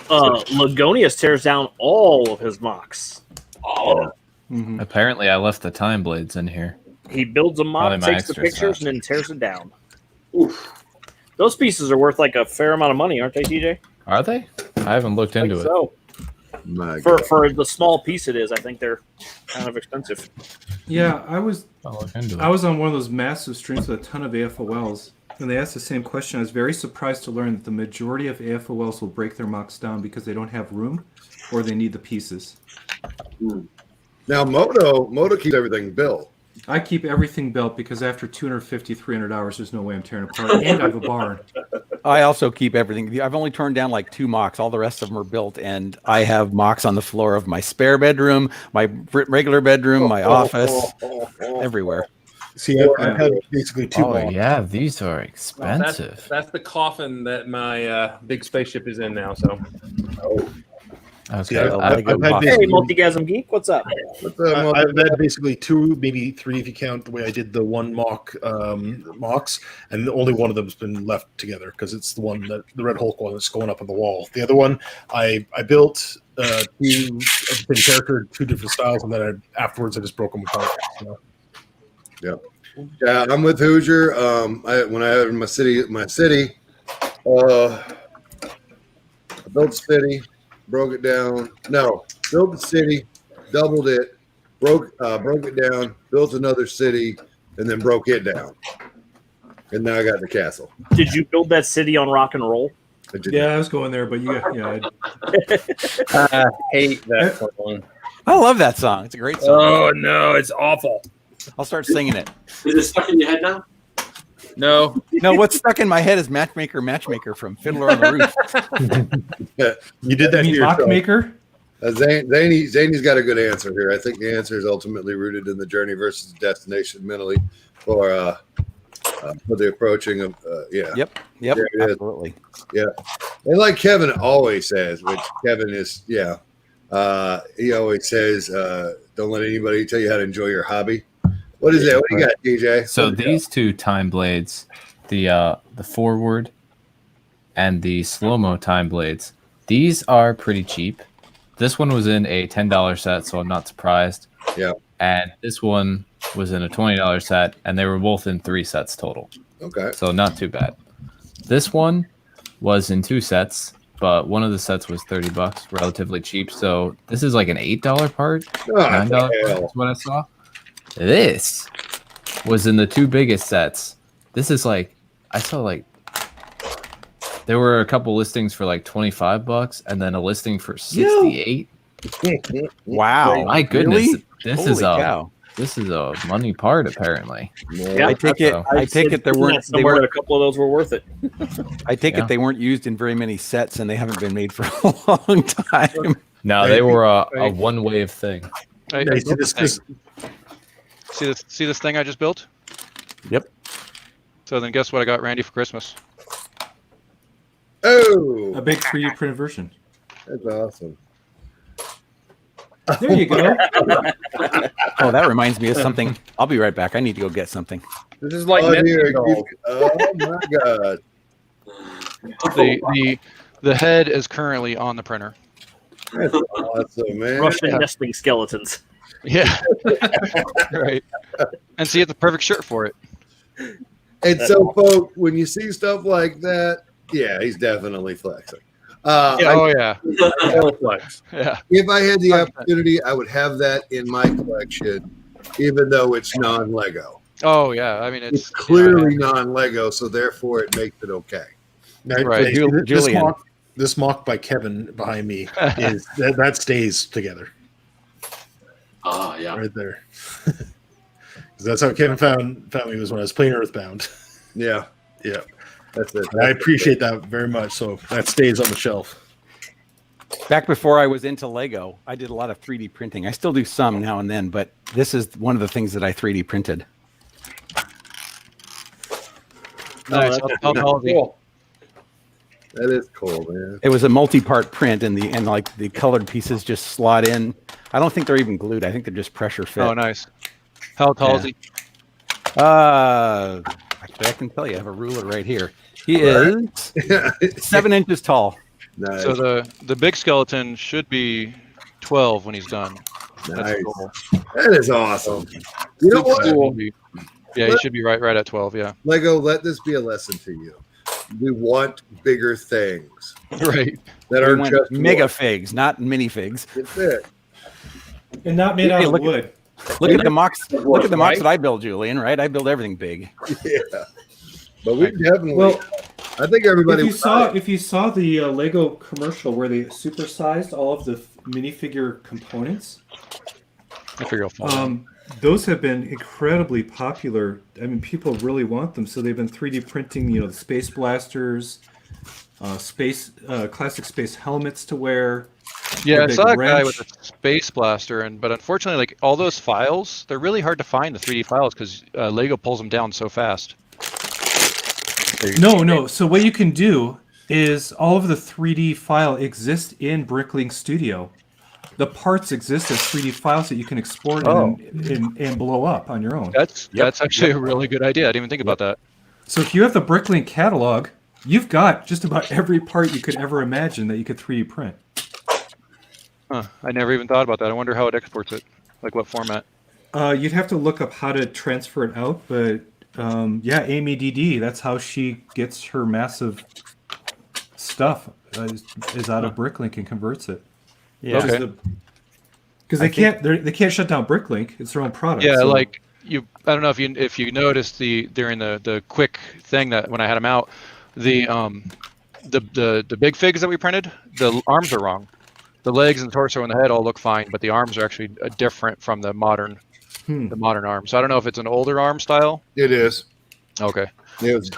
Lagonius tears down all of his mocks. All of them.
Mm-hmm.
Apparently, I left the time blades in here.
He builds a mock,
Probably my
takes the
extra
pictures,
stuff.
and then tears it down. Oof. Those pieces are worth like a fair amount of money, aren't they, TJ?
Are they? I haven't looked into it.
So
My
for the small piece it is, I think they're kind of expensive.
Yeah, I was
I'll look into it.
I was on one of those massive streams with a ton of AFOLs, and they asked the same question. I was very surprised to learn that the majority of AFOLs will break their mocks down because they don't have room or they need the pieces.
Now, Moto keeps everything built.
I keep everything built because after 250, 300 hours, there's no way I'm tearing apart. And I have a barn.
I also keep everything. I've only turned down like 2 mocks. All the rest of them are built, and I have mocks on the floor of my spare bedroom, my regular bedroom, my office, everywhere.
See, I've had basically 2
Oh
mocks.
yeah, these are
Well,
expensive.
that's the coffin that my big spaceship is in now. So
Okay,
Yeah, I've had
Hey,
basically,
Multigasm Geek, what's up?
I've had basically 2, maybe 3 if you count the way I did the one mocks, and only one of them's been left together because it's the one that the Red Hulk one that's going up on the wall. The other one, I built 2 of the same character, 2 different styles, and then afterwards I just broke them apart. So.
Yeah, I'm with Hoosier. When I had my city, I built the city, broke it down. No, built the city, doubled it, broke it down, built another city, and then broke it down. And now I got the castle.
Did you build that city on rock and roll?
I did
Yeah, I was going there, but yeah.
I hate that song.
I love that song. It's a great song.
Oh no, it's awful.
I'll start singing it.
Is it stuck in your head now?
No,
No, what's stuck in my head is Matchmaker from Fiddler on the Roof.
You did that
You
to
mean
yourself.
Lockmaker?
Zany's got a good answer here. I think the answer is ultimately rooted in the journey versus destination mentally, for the approaching of
Yep,
There it is.
absolutely.
And like Kevin always says, which Kevin is He always says, "Don't let anybody tell you how to enjoy your hobby." What is that? What do you got, DJ?
So
What do you
these two time blades, the forward and the slow-mo time blades, these are pretty cheap. This one was in a $10 set, so I'm not surprised.
Yeah.
And this one was in a $20 set, and they were both in 3 sets total.
Okay.
So not too bad. This one was in 2 sets, but one of the sets was $30, relatively cheap. So this is like an $8 part, $9 part is what I saw. This was in the 2 biggest sets. This is like, I saw like, there were a couple listings for like $25 and then a listing for $68.
Wow.
My goodness.
Really?
This
Holy
is
cow.
this is a money part apparently.
Yeah,
I take it there weren't they
somewhere that a
weren't
couple of those were worth it.
I take
Yeah.
it they weren't used in very many sets and they haven't been made for a long time.
No, they were a one wave thing.
I
Yeah,
built this thing. See this thing I just built?
Yep.
So then guess what I got Randy for Christmas?
Oh,
A big 3D printed version.
that's awesome.
There you go.
Oh, that reminds me of something. I'll be right back. I need to go get something.
This is like
Oh, dear.
Nintendo.
Oh my God.
The head is currently on the printer.
That's awesome, man.
Russian nesting skeletons.
Yeah. Right. And see, it's a perfect shirt for it.
And so, folks, when you see stuff like that, yeah, he's definitely flexing.
Oh yeah. Yeah.
If I had the opportunity, I would have that in my collection, even though it's non-Lego.
Oh yeah. I mean,
It's clearly non-Lego, so therefore it makes it okay.
Now,
Right.
Julian.
This mock by Kevin behind me is that stays together
Yeah.
right there. 'Cause that's how Kevin found me was when I was playing Earthbound.
Yeah,
Yeah,
that's it.
I appreciate that very much. So that stays on the shelf.
Back before I was into Lego, I did a lot of 3D printing. I still do some now and then, but this is one of the things that I 3D printed.
Nice. How tall is he?
Cool.
That is cool, man.
It was a multi-part print, and like the colored pieces just slot in. I don't think they're even glued. I think they're just pressure fit.
Oh, nice. How tall is he?
Actually, I can tell you. I have a ruler right here. He is 7 inches tall.
Nice.
So the big skeleton should be 12 when he's done. That's
Nice.
cool.
That is awesome. You know what?
Yeah, he should be right at 12. Yeah.
Lego, let this be a lesson to you. We want bigger things
Right.
that
We
are
went
just
mega figs, not mini figs.
That's it.
And not made out of
look at-
wood.
Look at the mocks. Look at the mocks
Right?
that I build, Julian. Right? I build everything big.
Yeah. But we definitely.
Well,
I think everybody.
if you saw the Lego commercial where they supersized all of the minifigure components,
I figure I'll fall.
those have been incredibly popular. I mean, people really want them, so they've been 3D printing, the space blasters, classic space helmets to wear.
Yeah, I
big
saw a guy
wrench.
with a space blaster, but unfortunately, like all those files, they're really hard to find the 3D files because Lego pulls them down so fast.
No. So what you can do is all of the 3D file exists in Bricklink Studio. The parts exist as 3D files that you can export and blow up on your own.
That's actually a really good idea. I didn't even think about that.
So if you have the Bricklink catalog, you've got just about every part you could ever imagine that you could 3D print.
Huh. I never even thought about that. I wonder how it exports it. Like what format?
You'd have to look up how to transfer it out, but Amy DD, that's how she gets her massive stuff is out of Bricklink and converts it.
Yeah.
Okay.
Because they can't shut down Bricklink; it's their own product.
Yeah,
so-
like I don't know if you noticed during the quick thing that when I had them out, the big figs that we printed, the arms are wrong. The legs and torso and the head all look fine, but the arms are actually different from the modern arm. So I don't know if it's an older arm style.
It is.
Okay.
It was,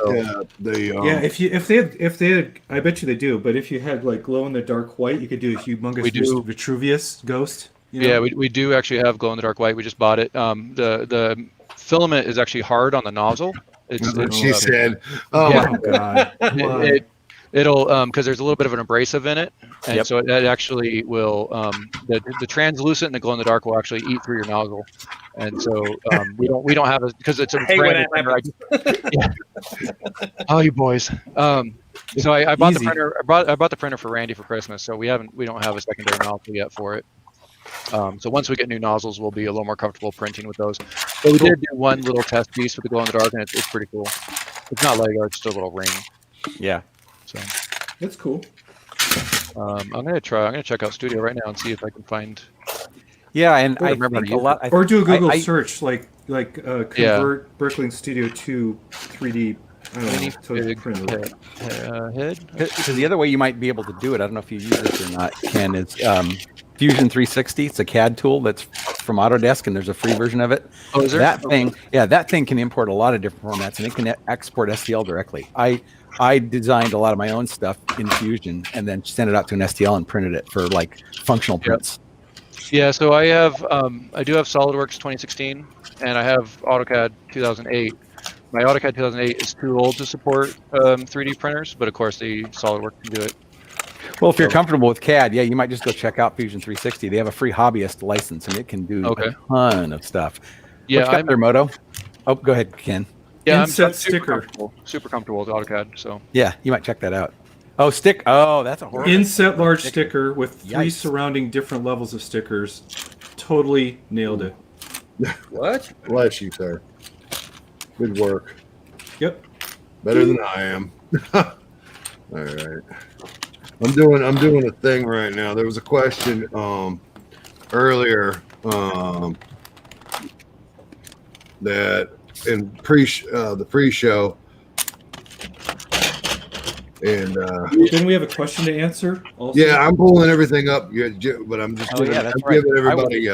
if they had, I bet you they do. But if you had like glow in the dark white, you could do a humongous
We do.
Vitruvius ghost.
Yeah, we do actually have glow in the dark white. We just bought it. The filament is actually hard on the nozzle.
That's what she said.
Yeah.
Oh god. Why?
It'll because there's a little bit of an abrasive in it, and
Yep.
so it actually will the translucent and the glow in the dark will actually eat through your nozzle, and so we don't have a because it's a
hate when
brand new
that
printer. Oh, you boys. So I bought
Easy.
the printer. I bought the printer for Randy for Christmas, so we don't have a secondary nozzle yet for it. So once we get new nozzles, we'll be a little more comfortable printing with those. But we did do one little test piece with the glow in the dark, and it's pretty cool. It's not Lego; it's just a little ring.
Yeah.
So
That's cool.
I'm gonna check out Studio right now and see if I can find.
Yeah, and I
remember
think
to
a
use
lot.
Or do a Google
I-
search, convert Bricklink Studio to 3D. I don't know, to
Big
printer.
head.
Because the other way you might be able to do it, I don't know if you use this or not, Ken, is Fusion 360. It's a CAD tool that's from Autodesk, and there's a free version of it.
Oh, is there?
That thing can import a lot of different formats, and it can export STL directly. I designed a lot of my own stuff in Fusion, and then sent it out to an STL and printed it for like functional prints.
Yeah, so I do have SolidWorks 2016, and I have AutoCAD 2008. My AutoCAD 2008 is too old to support 3D printers, but of course the SolidWorks can do it.
Well, if you're comfortable with CAD, yeah, you might just go check out Fusion 360. They have a free hobbyist license, and it can do a ton of stuff.
Yeah,
What's got there, Moto? Oh, go ahead, Ken.
Yeah,
Inset
I'm
sticker.
super comfortable with AutoCAD. So
Yeah, you might check that out. Oh, Oh, that's a horrible.
Inset large sticker with 3
Yikes.
surrounding different levels of stickers. Totally nailed it.
What?
Bless you, sir. Good work.
Yep.
Better than I am. All right. I'm doing a thing right now. There was a question earlier that in the pre-show, and
Didn't we have a question to answer? Also?
yeah, I'm pulling everything up, but I'm just
Oh, yeah, that's
I'm
right.
giving everybody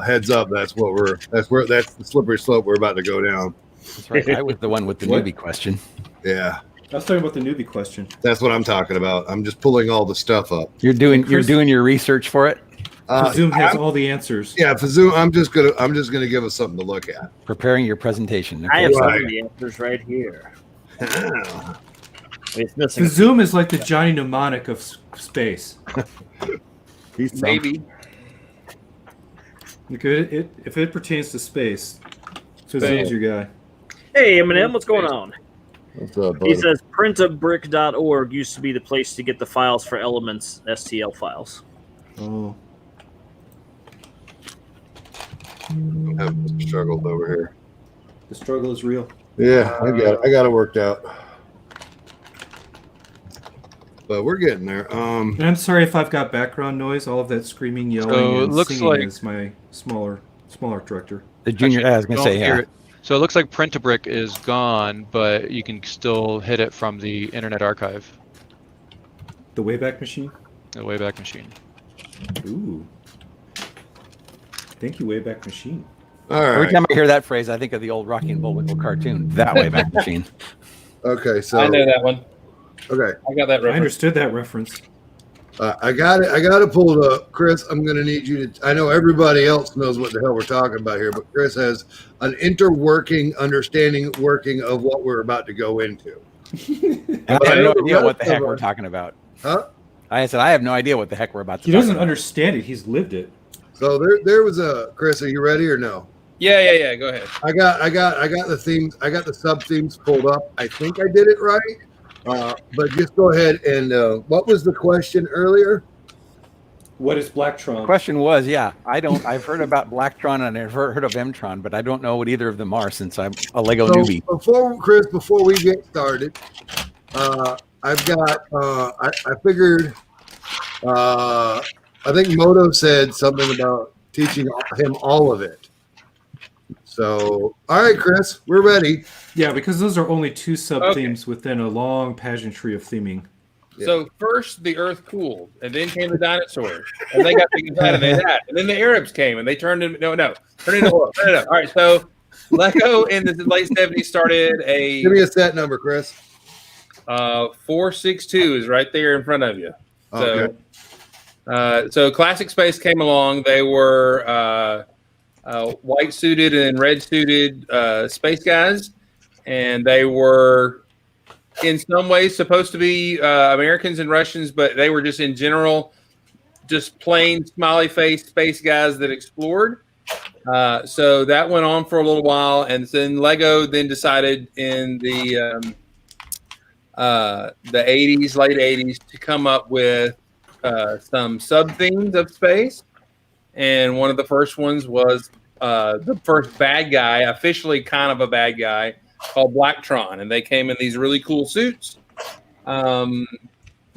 heads up. That's the slippery slope we're about to go down.
That's right. I was the one with the
What?
newbie question.
Yeah,
I was talking about the newbie question.
that's what I'm talking about. I'm just pulling all the stuff up.
You're doing
Chris-
your research for it,
Zoom has
I'm-
all the answers.
Yeah, for Zoom, I'm just gonna give us something to look at.
preparing your presentation.
I
Okay.
have some
Right.
of the answers right here.
Yeah.
It's missing.
The Zoom is like the Johnny Mnemonic of space.
He's
Maybe.
If it pertains to space, so Zoom's your guy.
Hey, Eminem, what's going on?
What's up,
He
buddy?
says printabrick.org used to be the place to get the files for Elements STL files.
Oh,
I'm having struggled over here.
the struggle is real.
Yeah, I got it worked out. But we're getting there.
And I'm sorry if I've got background noise. All of that screaming, yelling,
So it
and
looks
singing
like-
is my smaller director.
The junior. I was gonna say, yeah.
So it looks like Print-A-Brick is gone, but you can still hit it from the Internet Archive,
The Wayback Machine.
the Wayback Machine.
Ooh. Thank you, Wayback Machine.
all
Every
right.
time I hear that phrase, I think of the old Rocky and Bullwinkle cartoon. That way back machine.
Okay, so
I know that one.
okay,
I got that
I
reference.
understood that reference.
I got it pulled up. Chris, I'm gonna need you to. I know everybody else knows what the hell we're talking about here, but Chris has an working of what we're about to go into.
And I
But
have
I
no
know the
idea what
rest
the
of
heck we're
us-
talking about.
Huh?
I said I have no idea what the heck we're about to.
He
talk
doesn't
about.
understand it. He's lived it.
So there was a Chris. Are you ready or no?
Yeah. Go ahead.
I got the themes. I got the sub themes pulled up. I think I did it right. But just go ahead and what was the question earlier?
What is
The
Blacktron?
question was, yeah, I've heard about Blacktron and I've heard of M-Tron, but I don't know what either of them are since I'm a Lego
So
newbie.
before we get started, I've got. I figured. I think Moto said something about teaching him all of it. So, all right, Chris, we're ready.
Yeah, because those are only two sub themes within a long pageantry of theming.
Yeah.
So first the Earth cooled, and then came the dinosaurs, and they got big that, and then the Arabs came, and they turned into turned into oil. No. All right, so Lego in the late '70s started a
Give me a set number, Chris.
462 is right there in front of you. So,
Okay.
so Classic Space came along. They were white suited and red suited space guys, and they were in some ways supposed to be Americans and Russians, but they were just in general, just plain smiley face space guys that explored. So that went on for a little while, and then Lego then decided in the 80s, late 80s, to come up with some sub themes of space. And one of the first ones was the first bad guy, officially kind of a bad guy, called Blacktron, and they came in these really cool suits,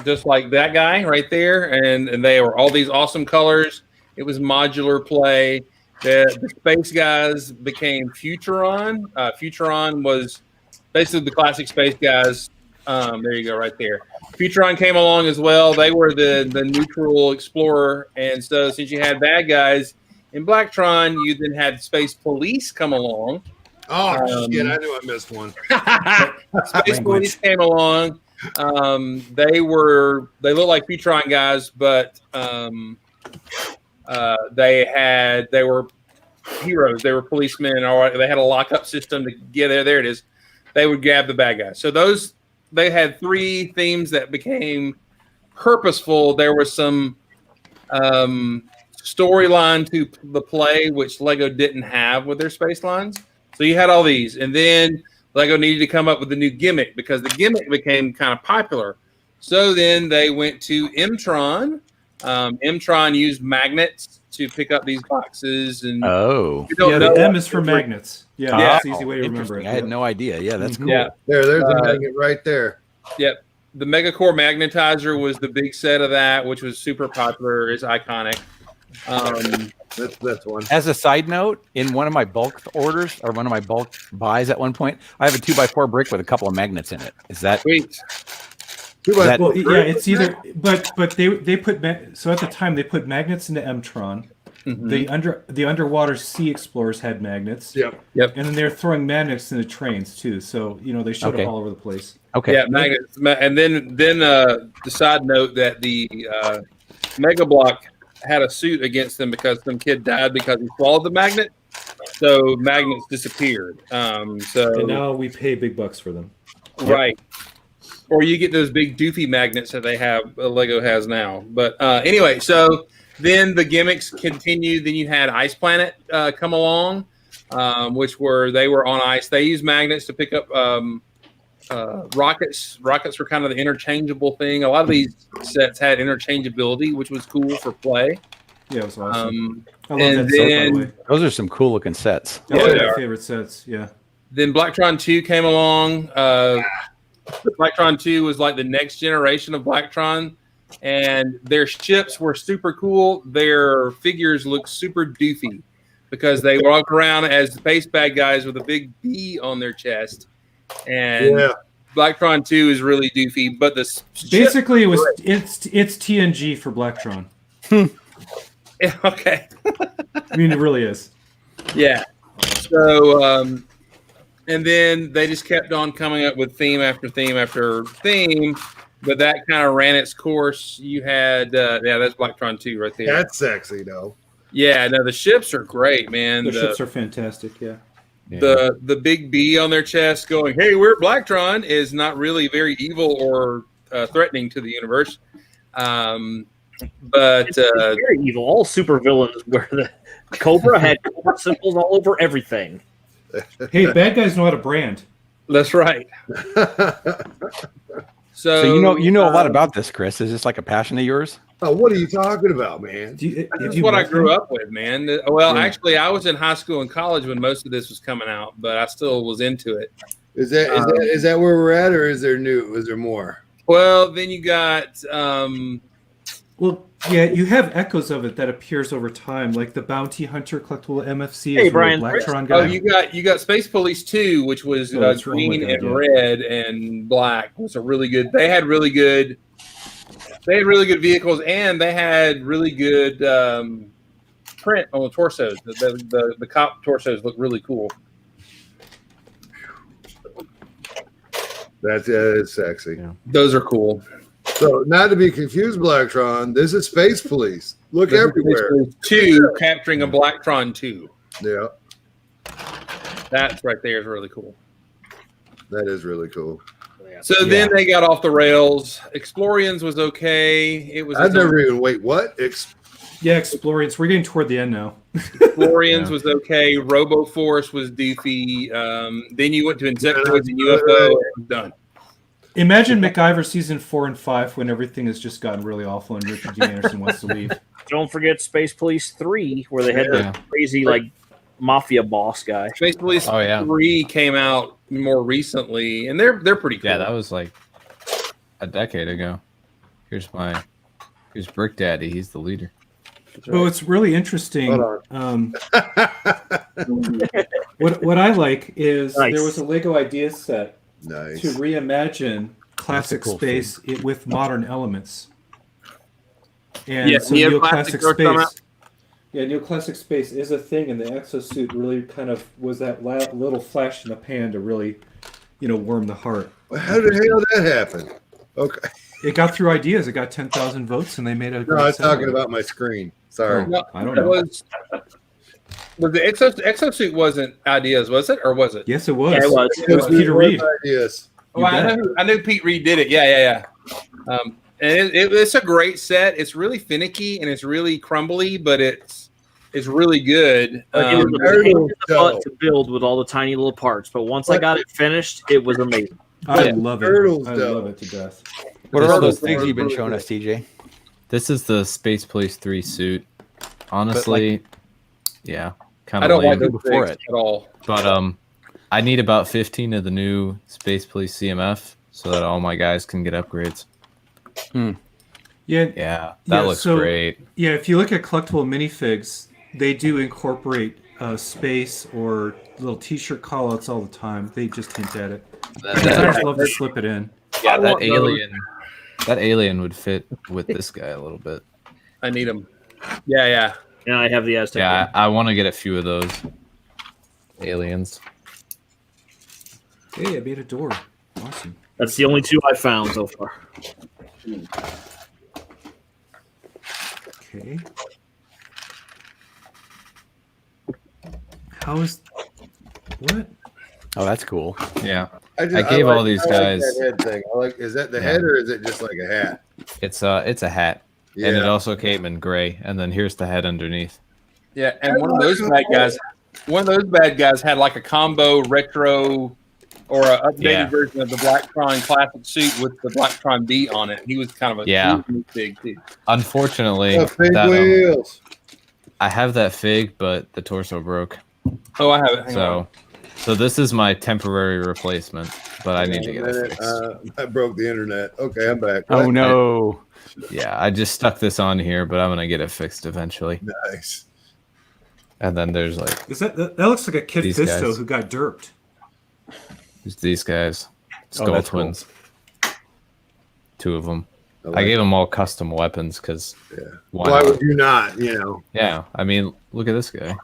just like that guy right there, and they were all these awesome colors. It was modular play. The space guys became Futuron. Futuron was basically the classic space guys. There you go, right there. Futuron came along as well. They were the neutral explorer, and so since you had bad guys in Blacktron, you then had Space Police come along.
Oh shit! I knew I missed one.
Space Police came along. They looked like Futuron guys, but they were heroes. They were policemen, or they had a lockup system to get there. There it is. They would grab the bad guys. So they had three themes that became purposeful. There was some storyline to the play, which Lego didn't have with their space lines. So you had all these, and then Lego needed to come up with a new gimmick because the gimmick became kind of popular. So then they went to Mtron. Mtron used magnets to pick up these boxes, and
the M is for magnets. Yeah, that's the easy way to remember it.
I had no idea. Yeah, that's cool.
Yeah,
there's a magnet right there.
Yep. The Megacore Magnetizer was the big set of that, which was super popular. It's iconic.
That's one.
As a side note, in one of my bulk orders or one of my bulk buys at one point, I have a 2x4 brick with a couple of magnets in it. Is that
sweet?
Well, yeah, it's either, but they put so at the time they put magnets into Mtron. Mm-hmm. The underwater sea explorers had magnets.
Yep.
And then they're throwing magnets into trains too. So they showed up all over the place.
Okay.
Yeah, magnets. And then the side note that the Mega Block had a suit against them because some kid died because he swallowed the magnet. So magnets disappeared. And
now we pay big bucks for them.
Right. Or you get those big doofy magnets that they have, Lego has now. But anyway, so then the gimmicks continued. Then you had Ice Planet come along, which they were on ice. They used magnets to pick up rockets. Rockets were kind of the interchangeable thing. A lot of these sets had interchangeability, which was cool for play.
Yeah, it was awesome. I love
and
that set, by the way.
Those are some cool looking sets.
One of my favorite sets. Yeah.
Then Blacktron 2 came along. Blacktron 2 was like the next generation of Blacktron, and their ships were super cool. Their figures looked super doofy because they walk around as space bad guys with a big B on their chest. And Blacktron 2 is really doofy, but
basically it's TNG for Blacktron.
Okay.
I mean, it really is.
Yeah. So and then they just kept on coming up with theme after theme after theme, but that kind of ran its course. You had that's Blacktron 2 right there.
That's sexy though.
Yeah, no, the ships are great, man.
The ships are fantastic. Yeah.
The big B on their chest going, "Hey, we're Blacktron," is not really very evil or threatening to the universe. But
it's very evil. All super villains where the Cobra had Cobra symbols all over everything.
Hey, bad guys know how to brand.
That's right. So
you know a lot about this, Chris. Is this like a passion of yours?
Oh, what are you talking about, man?
That's what I grew up with, man. Well, actually, I was in high school and college when most of this was coming out, but I still was into it.
Is that where we're at, or is there more?
Well, then you got
well, yeah, you have echoes of it that appears over time, like the Bounty Hunter collectible MFC.
Hey,
is
Brian,
Blacktron guy.
Oh, you got Space Police 2, which was green and red and black. It was a really good. They had really good vehicles, and they had really good print on the torsos. The cop torsos look really cool.
That's sexy.
Yeah. Those are cool.
So, not to be confused, Blacktron, this is Space Police. Look
this
everywhere.
2 capturing a Blacktron 2.
Yeah.
That's right there is really cool.
That is really cool.
So then they got off the rails. Explorians was okay. It was.
I've never even wait. What?
Yeah, Explorians. We're getting toward the end now.
Explorians was okay. RoboForce was doofy. Then you went to Insectoids and UFO. And it was done.
Imagine MacGyver season 4 and 5 when everything has just gotten really awful and Richard Dean Anderson wants to leave.
Don't forget Space Police 3, where they had the crazy mafia boss guy.
Space Police 3 came out more recently, and they're pretty cool.
Yeah, that was like a decade ago. Here's Brick Daddy. He's the leader.
Well, it's really interesting. What I like is there was a Lego idea set to reimagine classic space with modern elements. And so Neoclassic Space. Yeah, Neoclassic Space is a thing, and the exosuit really kind of was that little flash in the pan to really, warm the heart.
Well, how the hell did that happen? Okay.
It got through ideas. It got 10,000 votes, and they made a.
No, I was talking about my screen. Sorry.
No, I don't know.
But the exosuit wasn't ideas, was it, or was it?
Yes, it was.
Yeah,
it was Peter Reed.
Yes.
Oh, I knew Pete Reed did it. Yeah. And it's a great set. It's really finicky and it's really crumbly, but it's really good.
It was a butt to build with all the tiny little parts, but once I got it finished, it was amazing.
I love it. I love it to death.
What are all those things you've been showing us, TJ?
This is the Space Police 3 suit. Honestly, kind of.
I don't
lame
like before it at all.
But I need about 15 of the new Space Police CMF so that all my guys can get upgrades.
Yeah,
that looks great.
Yeah, if you look at collectible minifigs, they do incorporate space or little T-shirt callouts all the time. They just hint at it. I love to slip it in.
Yeah, that alien would fit with this guy a little bit.
I need him. Yeah.
And I have the Aztec.
Yeah, I want to get a few of those aliens.
Hey, I made a door. Awesome.
That's the only two I found so far.
Okay. How is what?
Oh, that's cool.
Yeah, I gave all these guys.
That head thing. Is that the head or is it just like a hat?
It's a hat, and it also came in gray. And then here's the head underneath.
Yeah, and one of those bad guys had like a combo retro or an updated version of the Blacktron classic suit with the Blacktron D on it. He was kind of a big too.
Unfortunately, I have that fig, but the torso broke.
Oh, I have it.
So this is my temporary replacement, but I need to get it fixed.
I broke the internet. Okay, I'm back.
Oh no.
I just stuck this on here, but I'm gonna get it fixed eventually.
Nice.
And then there's
that looks like a Kid Fisto who got derped.
There's these guys, Skull Twins. Cool. 2 of them.
I
gave them all custom weapons because
why would you not?
Yeah, I mean, look at this guy.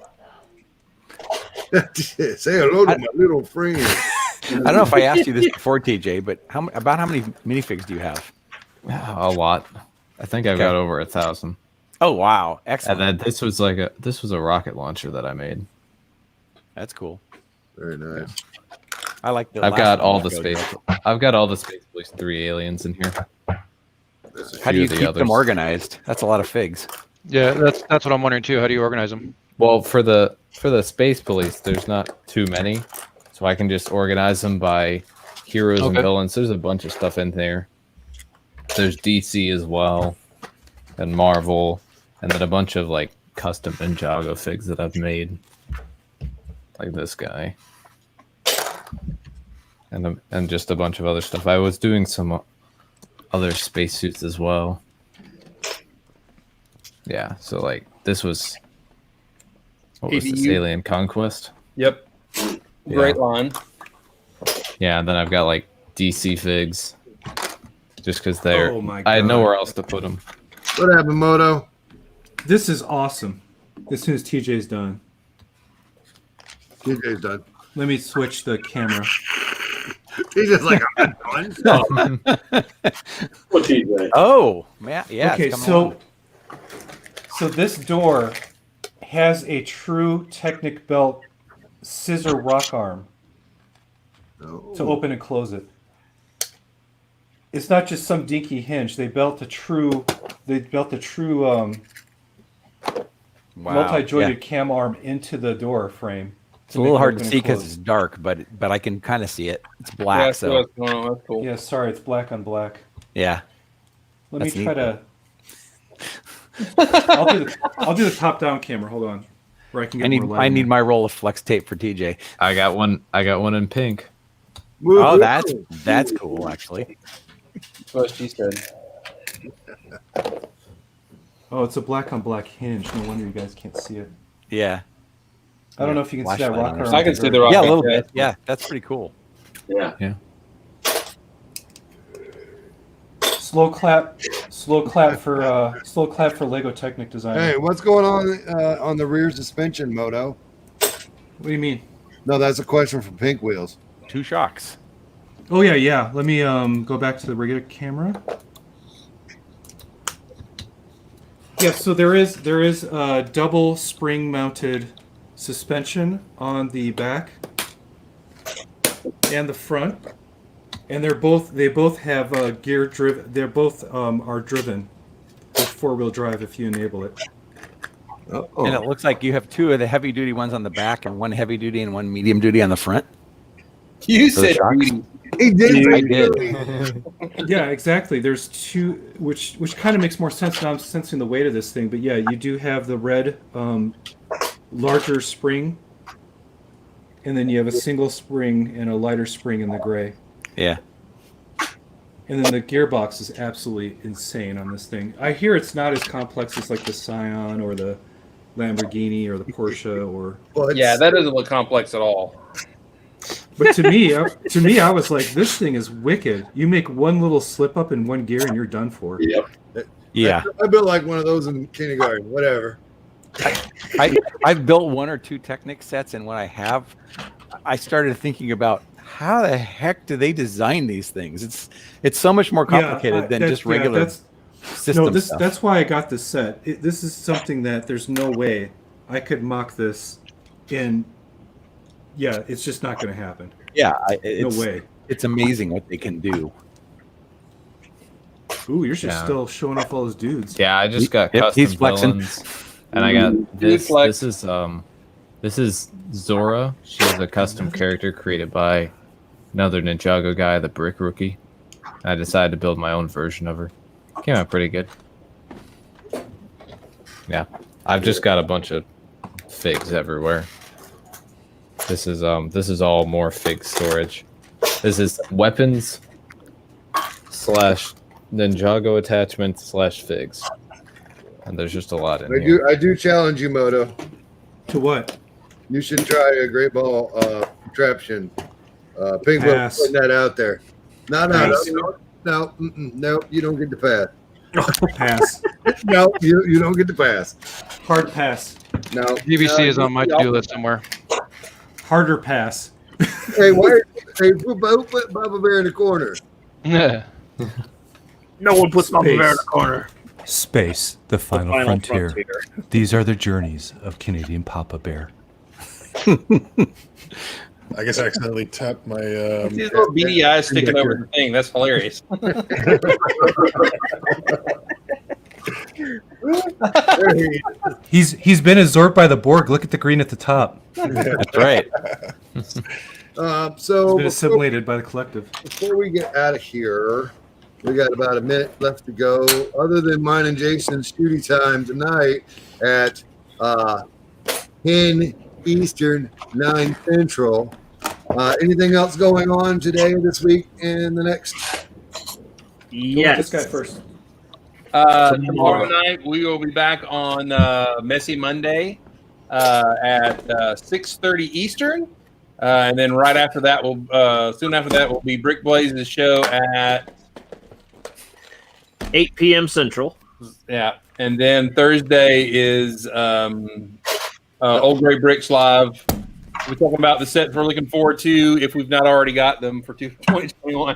Say hello to my little friend.
I don't know if I asked you this before, TJ, but about how many minifigs do you have?
A lot. I think I've got over 1,000.
Oh wow, excellent!
And then this was a rocket launcher that I made.
That's cool.
Very nice.
I like the.
I've got all the Space Police 3 aliens in here.
How do you keep them organized? That's a lot of figs.
Yeah, that's what I'm wondering too. How do you organize them?
Well, for the Space Police, there's not too many, so I can just organize them by heroes and villains. There's a bunch of stuff in there. There's DC as well, and Marvel, and then a bunch of like custom Ninjago figs that I've made, like this guy, and just a bunch of other stuff. I was doing some other spacesuits as well. Yeah, so like this was. What was this? Alien Conquest?
Yep. Great line.
Yeah, and then I've got like DC figs. Just because they're...
Oh my God.
I had nowhere else to put them.
What happened, Moto?
This is awesome. As soon as TJ's done.
TJ's done.
Let me switch the camera.
He's just like, I'm not done.
What TJ?
Oh, man. Yeah.
Okay, so this door has a true Technic belt scissor rock arm to open and close it. it's not just some dinky hinge. They built a true multi-jointed cam arm into the door frame.
It's a little hard to see because it's dark, but I can kind of see it. It's black,
Yeah,
so
that's cool.
Yeah, sorry, it's black on black.
yeah.
Let
That's
me try
neat,
to. I'll do the top-down camera. Hold on, where I can get more light.
I need my roll of flex tape for TJ.
I got one in pink.
Oh, that's cool, actually.
That's what she said.
Oh, it's a black on black hinge. No wonder you guys can't see it.
Yeah.
I don't know if you can see that rocker.
I can see the rocker.
Yeah, a little bit. Yeah, that's pretty cool.
Yeah.
Slow clap for Lego Technic Design.
Hey, what's going on the rear suspension, Moto?
What do you mean?
No, that's a question from Pink Wheels.
2 shocks.
Oh yeah. Let me go back to the regular camera. Yeah, so there is double spring mounted suspension on the back and the front, and they both have gear driven. They're both are driven with 4-wheel drive if you enable it.
Uh-oh.
And it looks like you have 2 of the heavy duty ones on the back and 1 heavy duty and 1 medium duty on the front.
You
For the
said
shocks.
beauty.
He did.
I did.
Yeah, exactly. There's 2, which kind of makes more sense now. I'm sensing the weight of this thing, but yeah, you do have the red, larger spring, and then you have a single spring and a lighter spring in the gray.
Yeah.
And then the gearbox is absolutely insane on this thing. I hear it's not as complex as like the Scion or the Lamborghini or the Porsche or.
Well,
Yeah, that doesn't look complex at all.
But to me, I was like, this thing is wicked. You make one little slip up in one gear and you're done for.
Yep.
Yeah.
I built like one of those in kindergarten. Whatever.
I've built 1 or 2 Technic sets, and when I started thinking about how the heck do they design these things? It's so much more complicated than just regular system stuff.
That's why I got this set. This is something that there's no way I could mock this in. Yeah, it's just not going to happen.
Yeah,
No way.
It's amazing what they can do.
Ooh, you're just still showing off all those dudes.
Yeah, I just got
Yep,
custom
he's flexing.
villains, and I got this.
flex.
This is Zoro. She's a custom character created by another Ninjago guy, the Brick Rookie. I decided to build my own version of her. Came out pretty good. Yeah, I've just got a bunch of figs everywhere. This is all more fig storage. This is weapons / Ninjago attachments / figs, and there's just a lot in here.
I do challenge you, Moto.
To what?
You should try a great ball contraption. Pink Wheels
Pass.
putting that out there. No. You don't get the pass.
Pass.
No, you don't get the pass.
Hard pass.
No.
GBC is on my to-do list somewhere.
Harder pass.
Hey, put Baba Bear in the corner.
Yeah.
No one puts Baba
Space.
Bear in the corner.
Space, the final, frontier. These are the journeys of Canadian Papa Bear.
I guess I accidentally tapped my.
These little beady eyes sticking over the thing. That's hilarious.
He's been absorbed by the Borg. Look at the green at the top.
That's right.
So
He's been assimilated by the collective.
before we get out of here, we got about a minute left to go. Other than mine and Jason's shooting time tonight at 10 Eastern, 9 Central. Anything else going on today, this week, and the next?
Yes.
This guy first.
Tomorrow night we will be back on Messy Monday at 6:30 Eastern, and then right after that, soon after that will be Brick Blaze's show at
8 p.m. Central.
Yeah, and then Thursday is Old Gray Bricks Live. We're talking about the sets we're looking forward to if we've not already got them for 2021.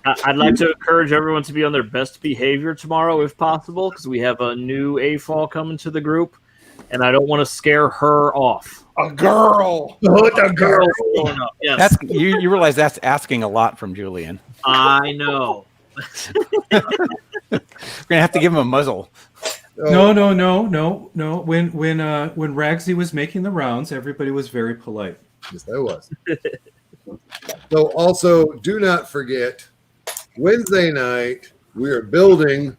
I'd like to encourage everyone to be on their best behavior tomorrow, if possible, because we have a new AFOL coming to the group, and I don't want to scare her off.
A girl.
What a girl.
Yes,
That's you realize that's asking a lot from Julian.
I know.
We're gonna have to give him a muzzle.
No. When Ragsy was making the rounds, everybody was very polite.
Yes, I was. So also, do not forget, Wednesday night, we are building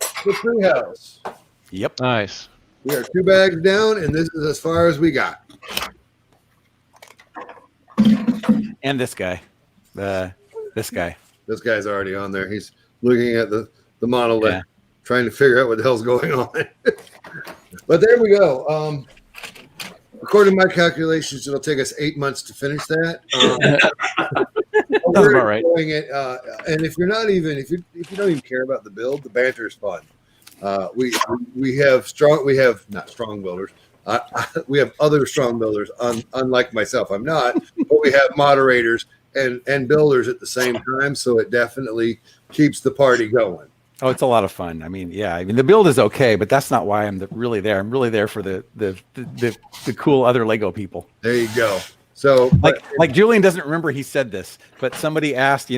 the treehouse.
Yep.
Nice.
We are 2 bags down, and this is as far as we got.
And this guy. This guy.
This guy's already on there. He's looking at the monolith,
Yeah.
trying to figure out what the hell's going on. But there we go. According to my calculations, it'll take us 8 months to finish that.
Sounds about right.
Doing it, and if you don't even care about the build, the banter is fun. We have not strong builders. We have other strong builders. Unlike myself, I'm not, but we have moderators and builders at the same time, so it definitely keeps the party going.
Oh, it's a lot of fun. I mean, yeah. I mean, the build is okay, but that's not why I'm really there. I'm really there for the cool other Lego people.
There you go. So,
like Julian doesn't remember he said this, but somebody asked,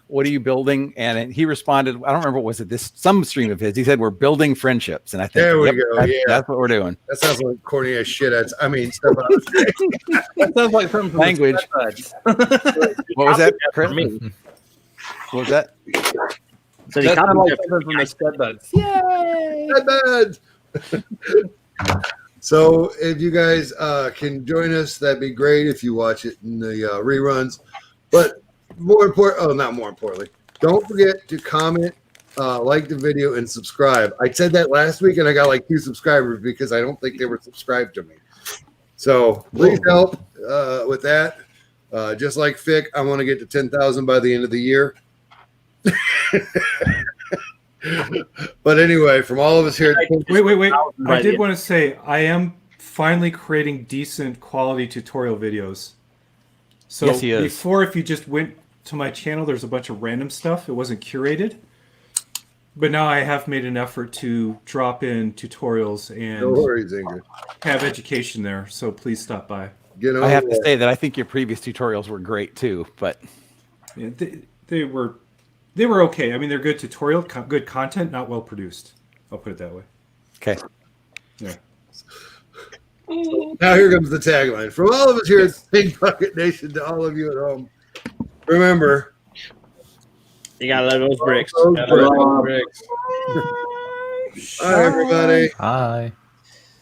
what are you building? And he responded, I don't remember, was it some stream of his? He said, we're building friendships. And I think,
there we go.
That's what we're doing.
That sounds like corny as shit. Stuff out of
That sounds like something from
Language. What was that, Chris?
For me.
What was that?
So
That sounded like something from the Stud Buds.
Not bad. So if you guys can join us, that'd be great if you watch it in the reruns. But not more importantly, don't forget to comment, like the video, and subscribe. I said that last week, and I got like 2 subscribers because I don't think they were subscribed to me. So please help with that. Just like Fick, I want to get to 10,000 by the end of the year. But anyway, from all of us here,
Wait. I did want to say I am finally creating decent quality tutorial videos. So
Yes, he is.
Before, if you just went to my channel, there's a bunch of random stuff. It wasn't curated. But now I have made an effort to drop in tutorials and
no worries, Ingrid.
have education there. So please stop by.
I have to say that I think your previous tutorials were great too, but
Yeah, they were okay. I mean, they're good tutorial, good content, not well produced. I'll put it that way.
okay.
Yeah.
Now here comes the tagline. From all of us here at Big Bucket Nation to all of you at home, remember,
You gotta love those bricks.
Bye, everybody.
Hi.